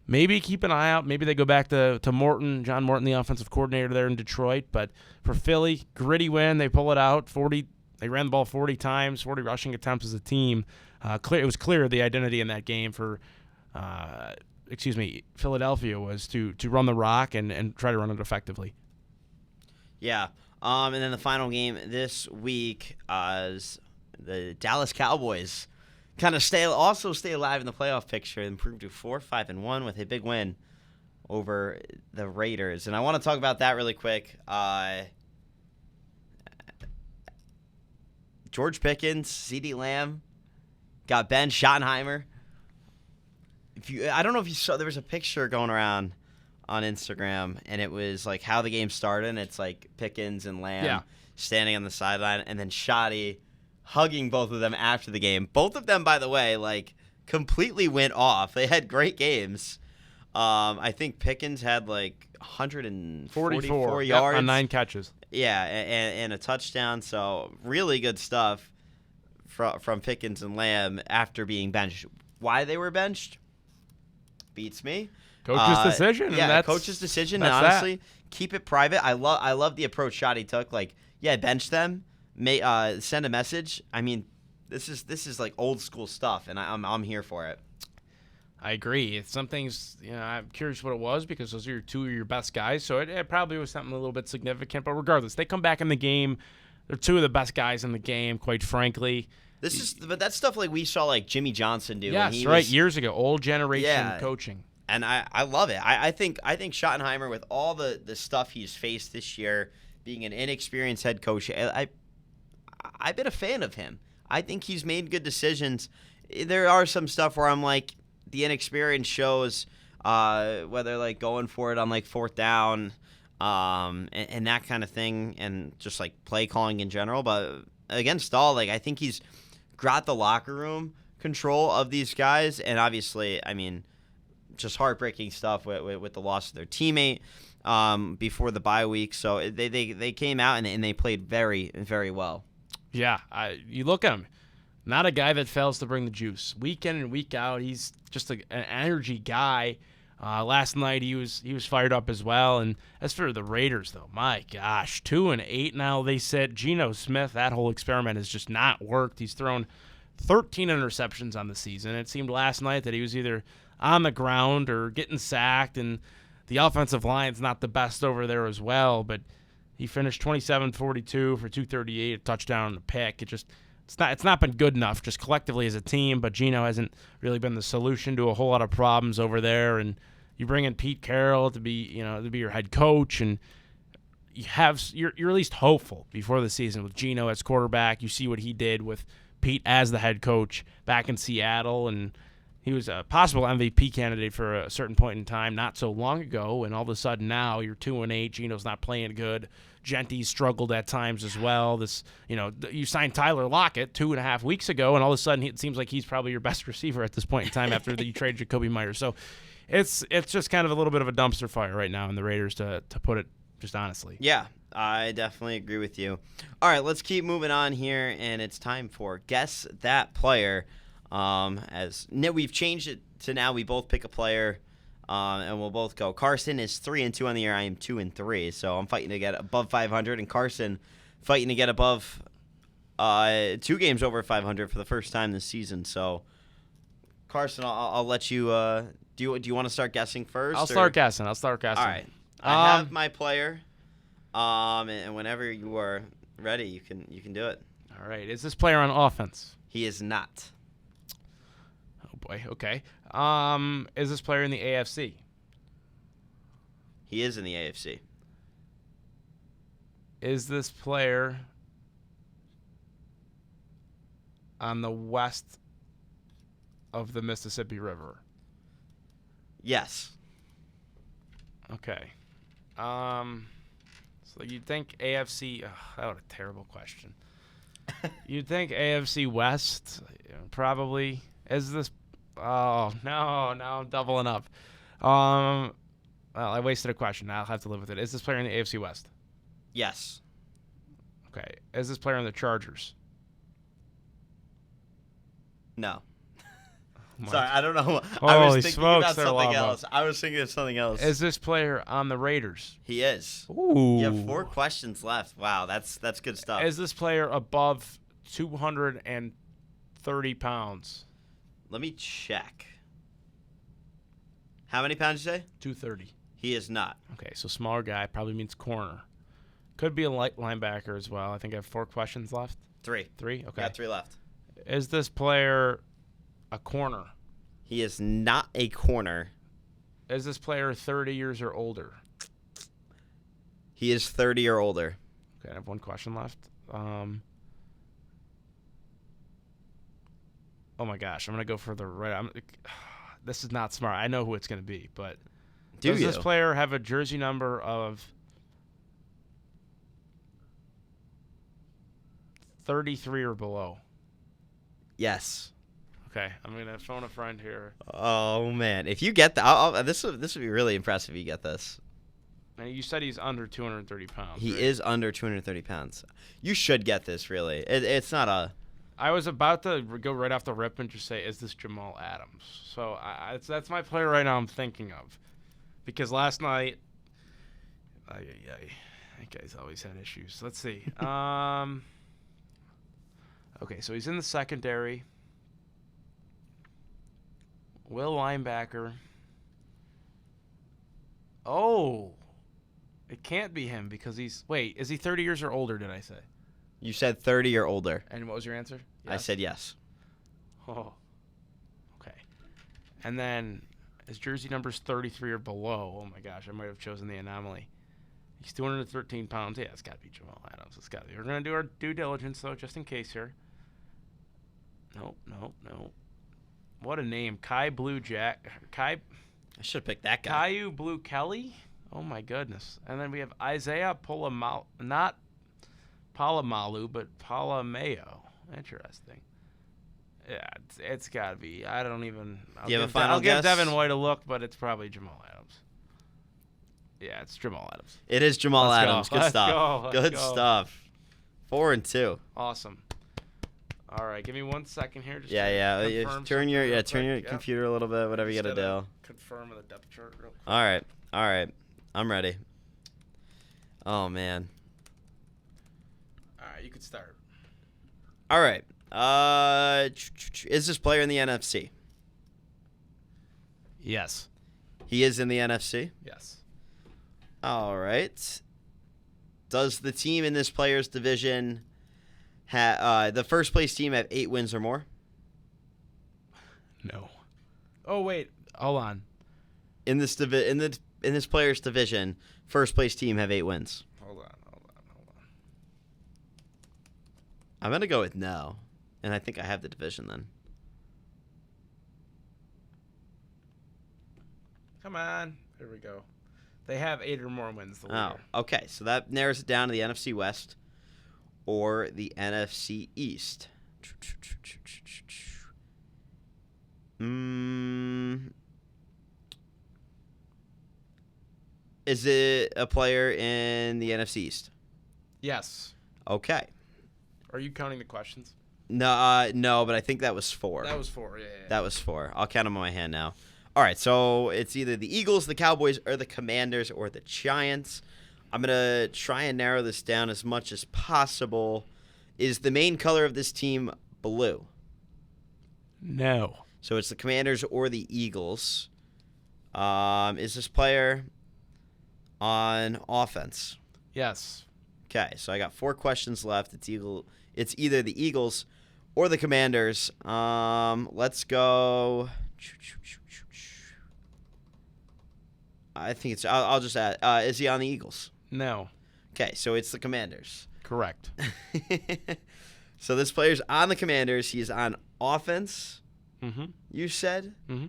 maybe keep an eye out. Maybe they go back to Morton, John Morton, the offensive coordinator there in Detroit. But for Philly, gritty win. They pull it out. They ran the ball 40 times, 40 rushing attempts as a team. It was clear the identity in that game for Philadelphia was to run the rock and try to run it effectively. Yeah. And then the final game this week is the Dallas Cowboys kind of stay alive in the playoff picture and improve to 4-5-1 with a big win over the Raiders. And I want to talk about that really quick. George Pickens, CeeDee Lamb, got Ben Schottenheimer. I don't know if you saw, there was a picture going around on Instagram, and it was like how the game started, and it's like Pickens and Lamb standing on the sideline, and then Schotty hugging both of them after the game. Both of them, by the way, completely went off. They had great games. I think Pickens had like 144 44 yards on 9 catches. Yeah, and a touchdown. So really good stuff from Pickens and Lamb after being benched. Why they were benched beats me. Coach's decision. Yeah, coach's decision. And honestly, keep it private. I love the approach Shoddy took. Like, yeah, bench them. Send a message. I mean, this is like old school stuff, and I'm here for it. I agree. Some things, I'm curious what it was because those are two of your best guys. So it probably was something a little bit significant. But regardless, they come back in the game. They're two of the best guys in the game, quite frankly. But that's stuff like we saw like Jimmy Johnson do. Yes, right. Years ago, old generation coaching. And I love it. I think Schottenheimer, with all the stuff he's faced this year, being an inexperienced head coach, I've been a fan of him. I think he's made good decisions. There are some stuff where I'm like, the inexperience shows, whether like going for it on like 4th down, and that kind of thing, and just like play calling in general. But against all, like I think he's got the locker room control of these guys, and obviously, I mean, just heartbreaking stuff with the loss of their teammate before the bye week. So they came out and they played very, very well. Yeah, you look at him. Not a guy that fails to bring the juice. Week in and week out, he's just an energy guy. Last night he was fired up as well. And as for the Raiders, though, my gosh, 2-8 now. They said Geno Smith, that whole experiment has just not worked. He's thrown 13 interceptions on the season. It seemed last night that he was either on the ground or getting sacked, and the offensive line's not the best over there as well. But he finished 27-42 for 238, a touchdown and a pick. It's not been good enough just collectively as a team, but Geno hasn't really been the solution to a whole lot of problems over there. And you bring in Pete Carroll to be your head coach, and you're at least hopeful before the season with Geno as quarterback. You see what he did with Pete as the head coach back in Seattle, and he was a possible MVP candidate for a certain point in time not so long ago, and all of a sudden now you're 2-8. Geno's not playing good. Genty struggled at times as well. You signed Tyler Lockett 2.5 weeks ago, and all of a sudden it seems like he's probably your best receiver at this point in time after you traded Jacoby Myers. So it's just kind of a little bit of a dumpster fire right now in the Raiders, to put it just honestly. Yeah, I definitely agree with you. All right, let's keep moving on here, and it's time for Guess That Player. As we've changed it to now, we both pick a player. And we'll both go. Carson is 3-2 on the year. I am 2-3, so I'm fighting to get above 500, and Carson fighting to get above 2 games over 500 for the first time this season. So, Carson, I'll let you. Do you want to start guessing first? I'll start guessing. All right. I have my player. And whenever you are ready, you can do it. All right. Is this player on offense? He is not. Oh boy. Okay. Is this player in the AFC? He is in the AFC. Is this player on the west of the Mississippi River? Yes. Okay. So you'd think AFC. That was a terrible question. You'd think AFC West, probably. Is this? Oh no! Now I'm doubling up. Well, I wasted a question. I'll have to live with it. Is this player in the AFC West? Yes. Okay. Is this player in the Chargers? No. Sorry, I don't know. I was thinking about something else. I was thinking of something else. Is this player on the Raiders? He is. Ooh. You have 4 questions left. Wow, that's good stuff. Is this player above 230 pounds? Let me check. How many pounds did you say? 230. He is not. Okay, so smaller guy probably means corner. Could be a light linebacker as well. I think I have 4 questions left. 3. 3? Okay. Got 3 left. Is this player a corner? He is not a corner. Is this player 30 years or older? He is 30 or older. Okay, I have 1 question left. Oh my gosh, I'm gonna go for the right. This is not smart. I know who it's gonna be, but does this player have a jersey number of 33 or below? Yes. Okay, I'm gonna phone a friend here. Oh man, if you get that, this would be really impressive if you get this. Now, you said he's under 230 pounds. He right? is under 230 pounds. You should get this. Really, it's not a. I was about to go right off the rip and just say, "Is this Jamal Adams?" So that's my player right now. I'm thinking of, because last night, that guy's always had issues. Let's see. Okay, so he's in the secondary. Will linebacker. Oh, it can't be him because he's. Wait, is he 30 years or older? Did I say? You said 30 or older. And what was your answer? I said yes. Oh, okay. And then his jersey number's 33 or below. Oh my gosh, I might have chosen the anomaly. He's 213 pounds. Yeah, it's got to be Jamal Adams. It's got to be. We're gonna do our due diligence though, just in case here. Nope. What a name, Kai Blue Jack. I should have picked that guy. Caillou Blue Kelly. Oh my goodness. And then we have Isaiah not Palamalu, but Palameo. Interesting. Yeah, it's got to be. I don't even. I'll give Devin White a look, but it's probably Jamal Adams. Yeah, it's Jamal Adams. It is Jamal Adams. Go. Good stuff. Let's go. Stuff. 4-2. Awesome. All right, give me 1 second here. Just Turn your computer a little bit. Whatever you gotta do. Confirm the depth chart real quick. All right. I'm ready. Oh man. All right, you could start. All right. Is this player in the NFC? Yes. He is in the NFC? Yes. All right. Does the team in this player's division the first place team have 8 wins or more? No. Oh wait, hold on. In this player's division, first place team have 8 wins. Hold on. I'm gonna go with no, and I think I have the division then. Come on. Here we go. They have 8 or more wins. The leader. Okay. So that narrows it down to the NFC West or the NFC East. Is it a player in the NFC East? Yes. Okay. Are you counting the questions? No, but I think that was 4. That was 4, yeah. That was 4. I'll count them on my hand now. All right, so it's either the Eagles, the Cowboys, or the Commanders, or the Giants. I'm going to try and narrow this down as much as possible. Is the main color of this team blue? No. So it's the Commanders or the Eagles. Is this player on offense? Yes. Okay, so I got 4 questions left. It's either the Eagles or the Commanders. Let's go. I think it's. I'll just add. Is he on the Eagles? No. Okay, so it's the Commanders. Correct. So this player's on the Commanders. He's on offense. Mm-hmm. You said. Mm-hmm.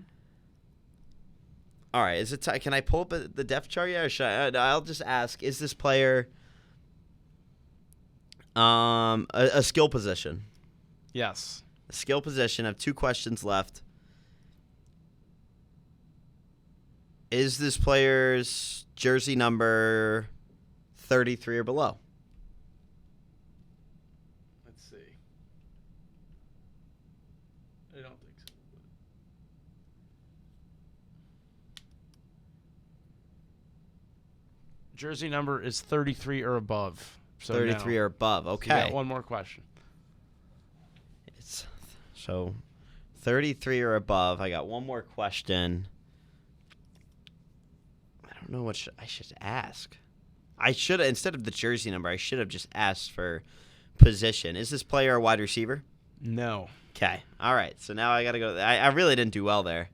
All right. Is it? Can I pull up the depth chart yet? Or should I'll just ask. Is this player a skill position? Yes. A skill position. I have 2 questions left. Is this player's jersey number 33 or below? Let's see. I don't think so. Jersey number is 33 or above. So 33 or above. Okay. So you got one more question. So 33 or above. I got one more question. I don't know what I should ask. I should, instead of the jersey number, I should have just asked for position. Is this player a wide receiver? No. Okay. All right. So now I got to go. I really didn't do well there.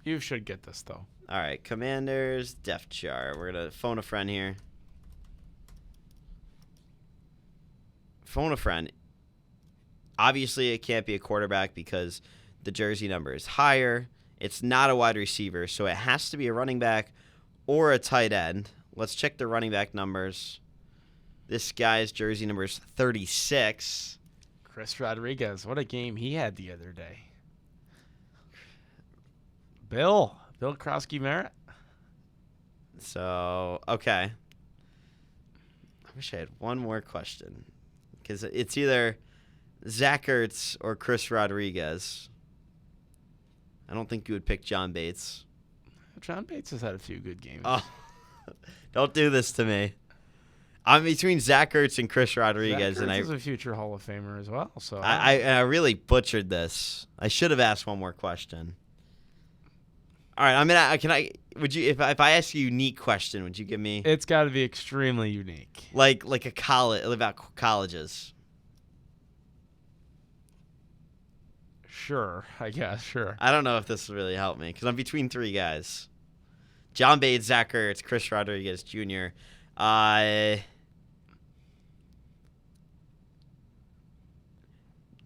You should get this, though. All right. Commanders, depth chart. We're going to phone a friend here. Phone a friend. Obviously, it can't be a quarterback because the jersey number is higher. It's not a wide receiver, so it has to be a running back or a tight end. Let's check the running back numbers. This guy's jersey number is 36. Chris Rodriguez. What a game he had the other day. Bill Krosky Merritt. So, okay. I wish I had one more question. Because it's either Zach Ertz or Chris Rodriguez. I don't think you would pick John Bates. John Bates has had a few good games. Oh, don't do this to me. I'm between Zach Ertz and Chris Rodriguez. Zach Ertz is a future Hall of Famer as well. So I really butchered this. I should have asked one more question. All right, would you if I ask you a unique question, would you give me? It's got to be extremely unique. Like a college, about colleges. Sure, I guess, sure. I don't know if this will really help me because I'm between three guys. John Bates, Zach Ertz, Chris Rodriguez Jr.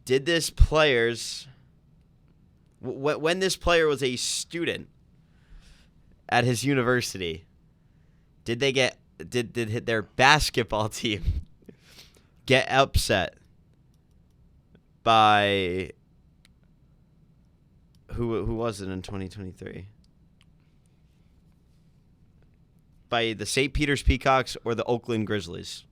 Did this player's when this player was a student at his university, did their basketball team get upset by who was it in 2023? By the St. Peter's Peacocks or the Oakland Grizzlies?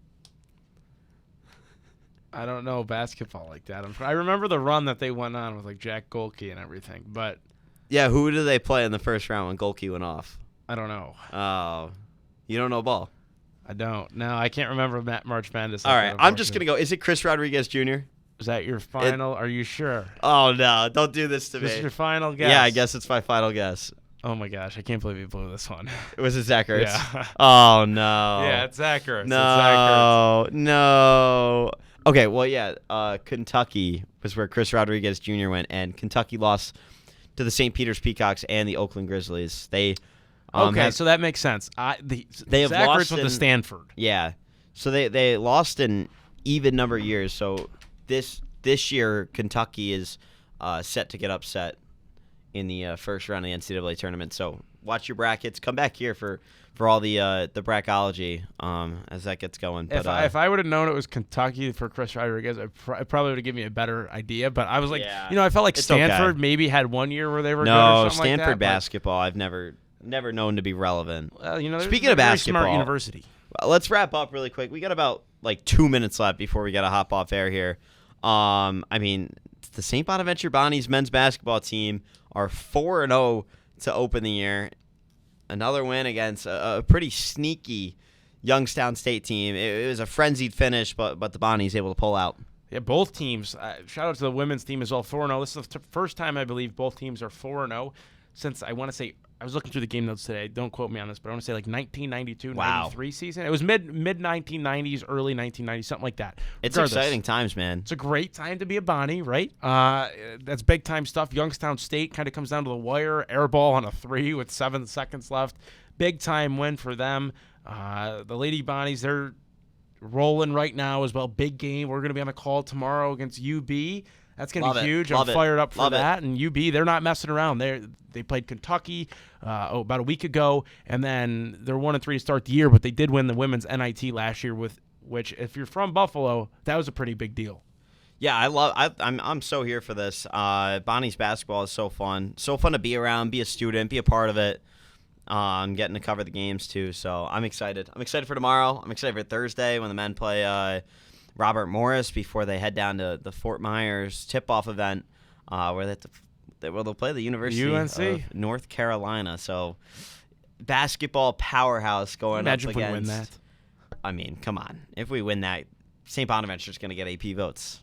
I don't know basketball like that. I remember the run that they went on with like Jack Golke and everything, but yeah, who did they play in the first round when Golke went off? I don't know. Oh, you don't know ball. I don't. No, I can't remember March Madness. All right, I'm just gonna go. Is it Chris Rodriguez Jr.? Is that your final? Are you sure? Oh no! Don't do this to me. This is your final guess? Yeah, I guess it's my final guess. Oh my gosh, I can't believe you blew this one. Was it Zach Ertz? Yeah. Oh no. Yeah, it's Zach Ertz. No, no. Okay, well, yeah, Kentucky was where Chris Rodriguez Jr. went, and Kentucky lost to the St. Peter's Peacocks and the Oakland Grizzlies. They so that makes sense. They have Zach lost Ertz went to Stanford. Yeah, so they lost in even number of years. So this year Kentucky is set to get upset in the first round of the NCAA tournament. So watch your brackets. Come back here for all the brackology as that gets going. But, if I would have known it was Kentucky for Chris Rodriguez, it probably would have given me a better idea. But I was like, I felt like Stanford maybe had one year where they were good or something Stanford like that, basketball I've never known to be relevant. Well, speaking of basketball, smart university. Let's wrap up really quick. We got about like 2 minutes left before we got to hop off air here. I mean, the St. Bonaventure Bonnies men's basketball team are 4-0 to open the year. Another win against a pretty sneaky Youngstown State team. It was a frenzied finish, but the Bonnies able to pull out. Yeah, both teams. Shout out to the women's team as well, 4-0. This is the first time I believe both teams are 4-0 since I want to say. I was looking through the game notes today. Don't quote me on this, but I want to say like 1992, 93 season. It was mid 1990s, early 1990s, something like that. It's exciting times, man. It's a great time to be a Bonnie, right? That's big time stuff. Youngstown State kind of comes down to the wire. Air ball on a 3 with 7 seconds left. Big time win for them. The Lady Bonnies, they're rolling right now as well. Big game. We're going to be on the call tomorrow against UB. That's going to be huge. I'm fired up for that. And UB, they're not messing around. They played Kentucky about a week ago, and then they're 1-3 to start the year, but they did win the women's NIT last year, which, if you're from Buffalo, that was a pretty big deal. Yeah, I'm so here for this. Bonnie's basketball is so fun. So fun to be around, be a student, be a part of it. Getting to cover the games, too. So I'm excited. I'm excited for tomorrow. I'm excited for Thursday when the men play Robert Morris before they head down to the Fort Myers tip-off event where they'll play the University of North Carolina. So basketball powerhouse going up against. Imagine if we win that. I mean, come on. If we win that, St. Bonaventure's going to get AP votes.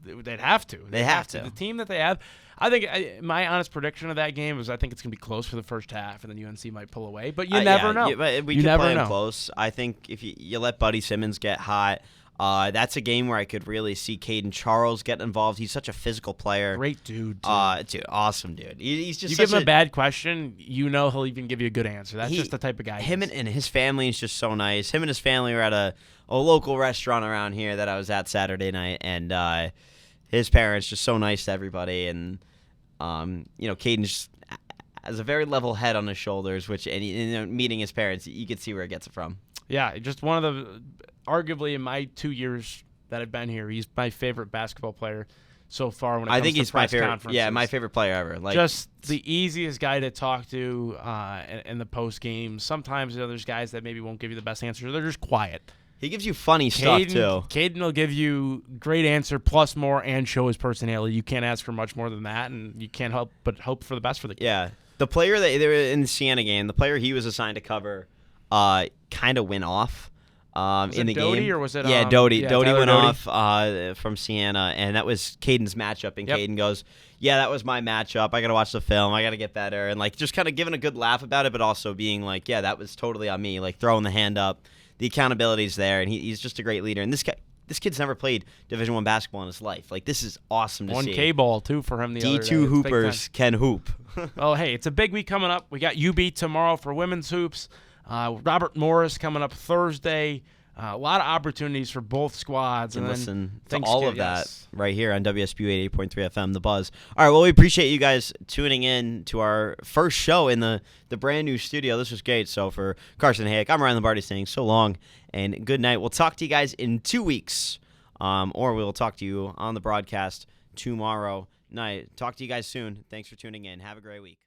They'd have to. They have to. The team that they have. I think my honest prediction of that game is I think it's going to be close for the first half, and then UNC might pull away. But you never know. But we could play them close. I think if you let Buddy Simmons get hot, that's a game where I could really see Caden Charles get involved. He's such a physical player. Great dude. Dude, awesome dude. He's just you give him a bad question, he'll even give you a good answer. That's just the type of guy. Him and his family is just so nice. Him and his family were at a local restaurant around here that I was at Saturday night, and his parents just so nice to everybody. And Caden just has a very level head on his shoulders, which meeting his parents, you could see where it gets it from. Yeah, just one of the, arguably in my 2 years that I've been here, he's my favorite basketball player. so far when it I comes think to he's my press favorite. conferences. Yeah, my favorite player ever. Like, just the easiest guy to talk to in the post game. Sometimes there's guys that maybe won't give you the best answer. They're just quiet. he gives you funny stuff too. Caden will give you great answer plus more and show his personality. You can't ask for much more than that, and you can't help but hope for the best for the kid. Yeah, the player that they were in the Siena game, the player he was assigned to cover, kind of went off. Was in it the Doty game. or was it? Yeah, Doty. Yeah, Doty Tyler went Doty. off from Siena, and that was Caden's matchup. And Yep. Caden goes, "Yeah, that was my matchup. I got to watch the film. I got to get better." And like just kind of giving a good laugh about it, but also being like, "Yeah, that was totally on me." Like throwing the hand up. The accountability's there, and he's just a great leader. And this kid's never played Division I basketball in his life. Like this is awesome to see. 1K ball too for him the other day. D2 It's big hoopers can hoop. Well, hey, it's a big week coming up. We got UB tomorrow for women's hoops. Robert Morris coming up Thursday. A lot of opportunities for both squads. And And listen to then all of yes. that right here on WSBU 88.3 FM, The Buzz. All right, well, we appreciate you guys tuning in to our first show in the brand new studio. This was great. So for Carson Hayek, I'm Ryan Lombardi saying so long and good night. We'll talk to you guys in 2 weeks, or we'll talk to you on the broadcast tomorrow night. Talk to you guys soon. Thanks for tuning in. Have a great week.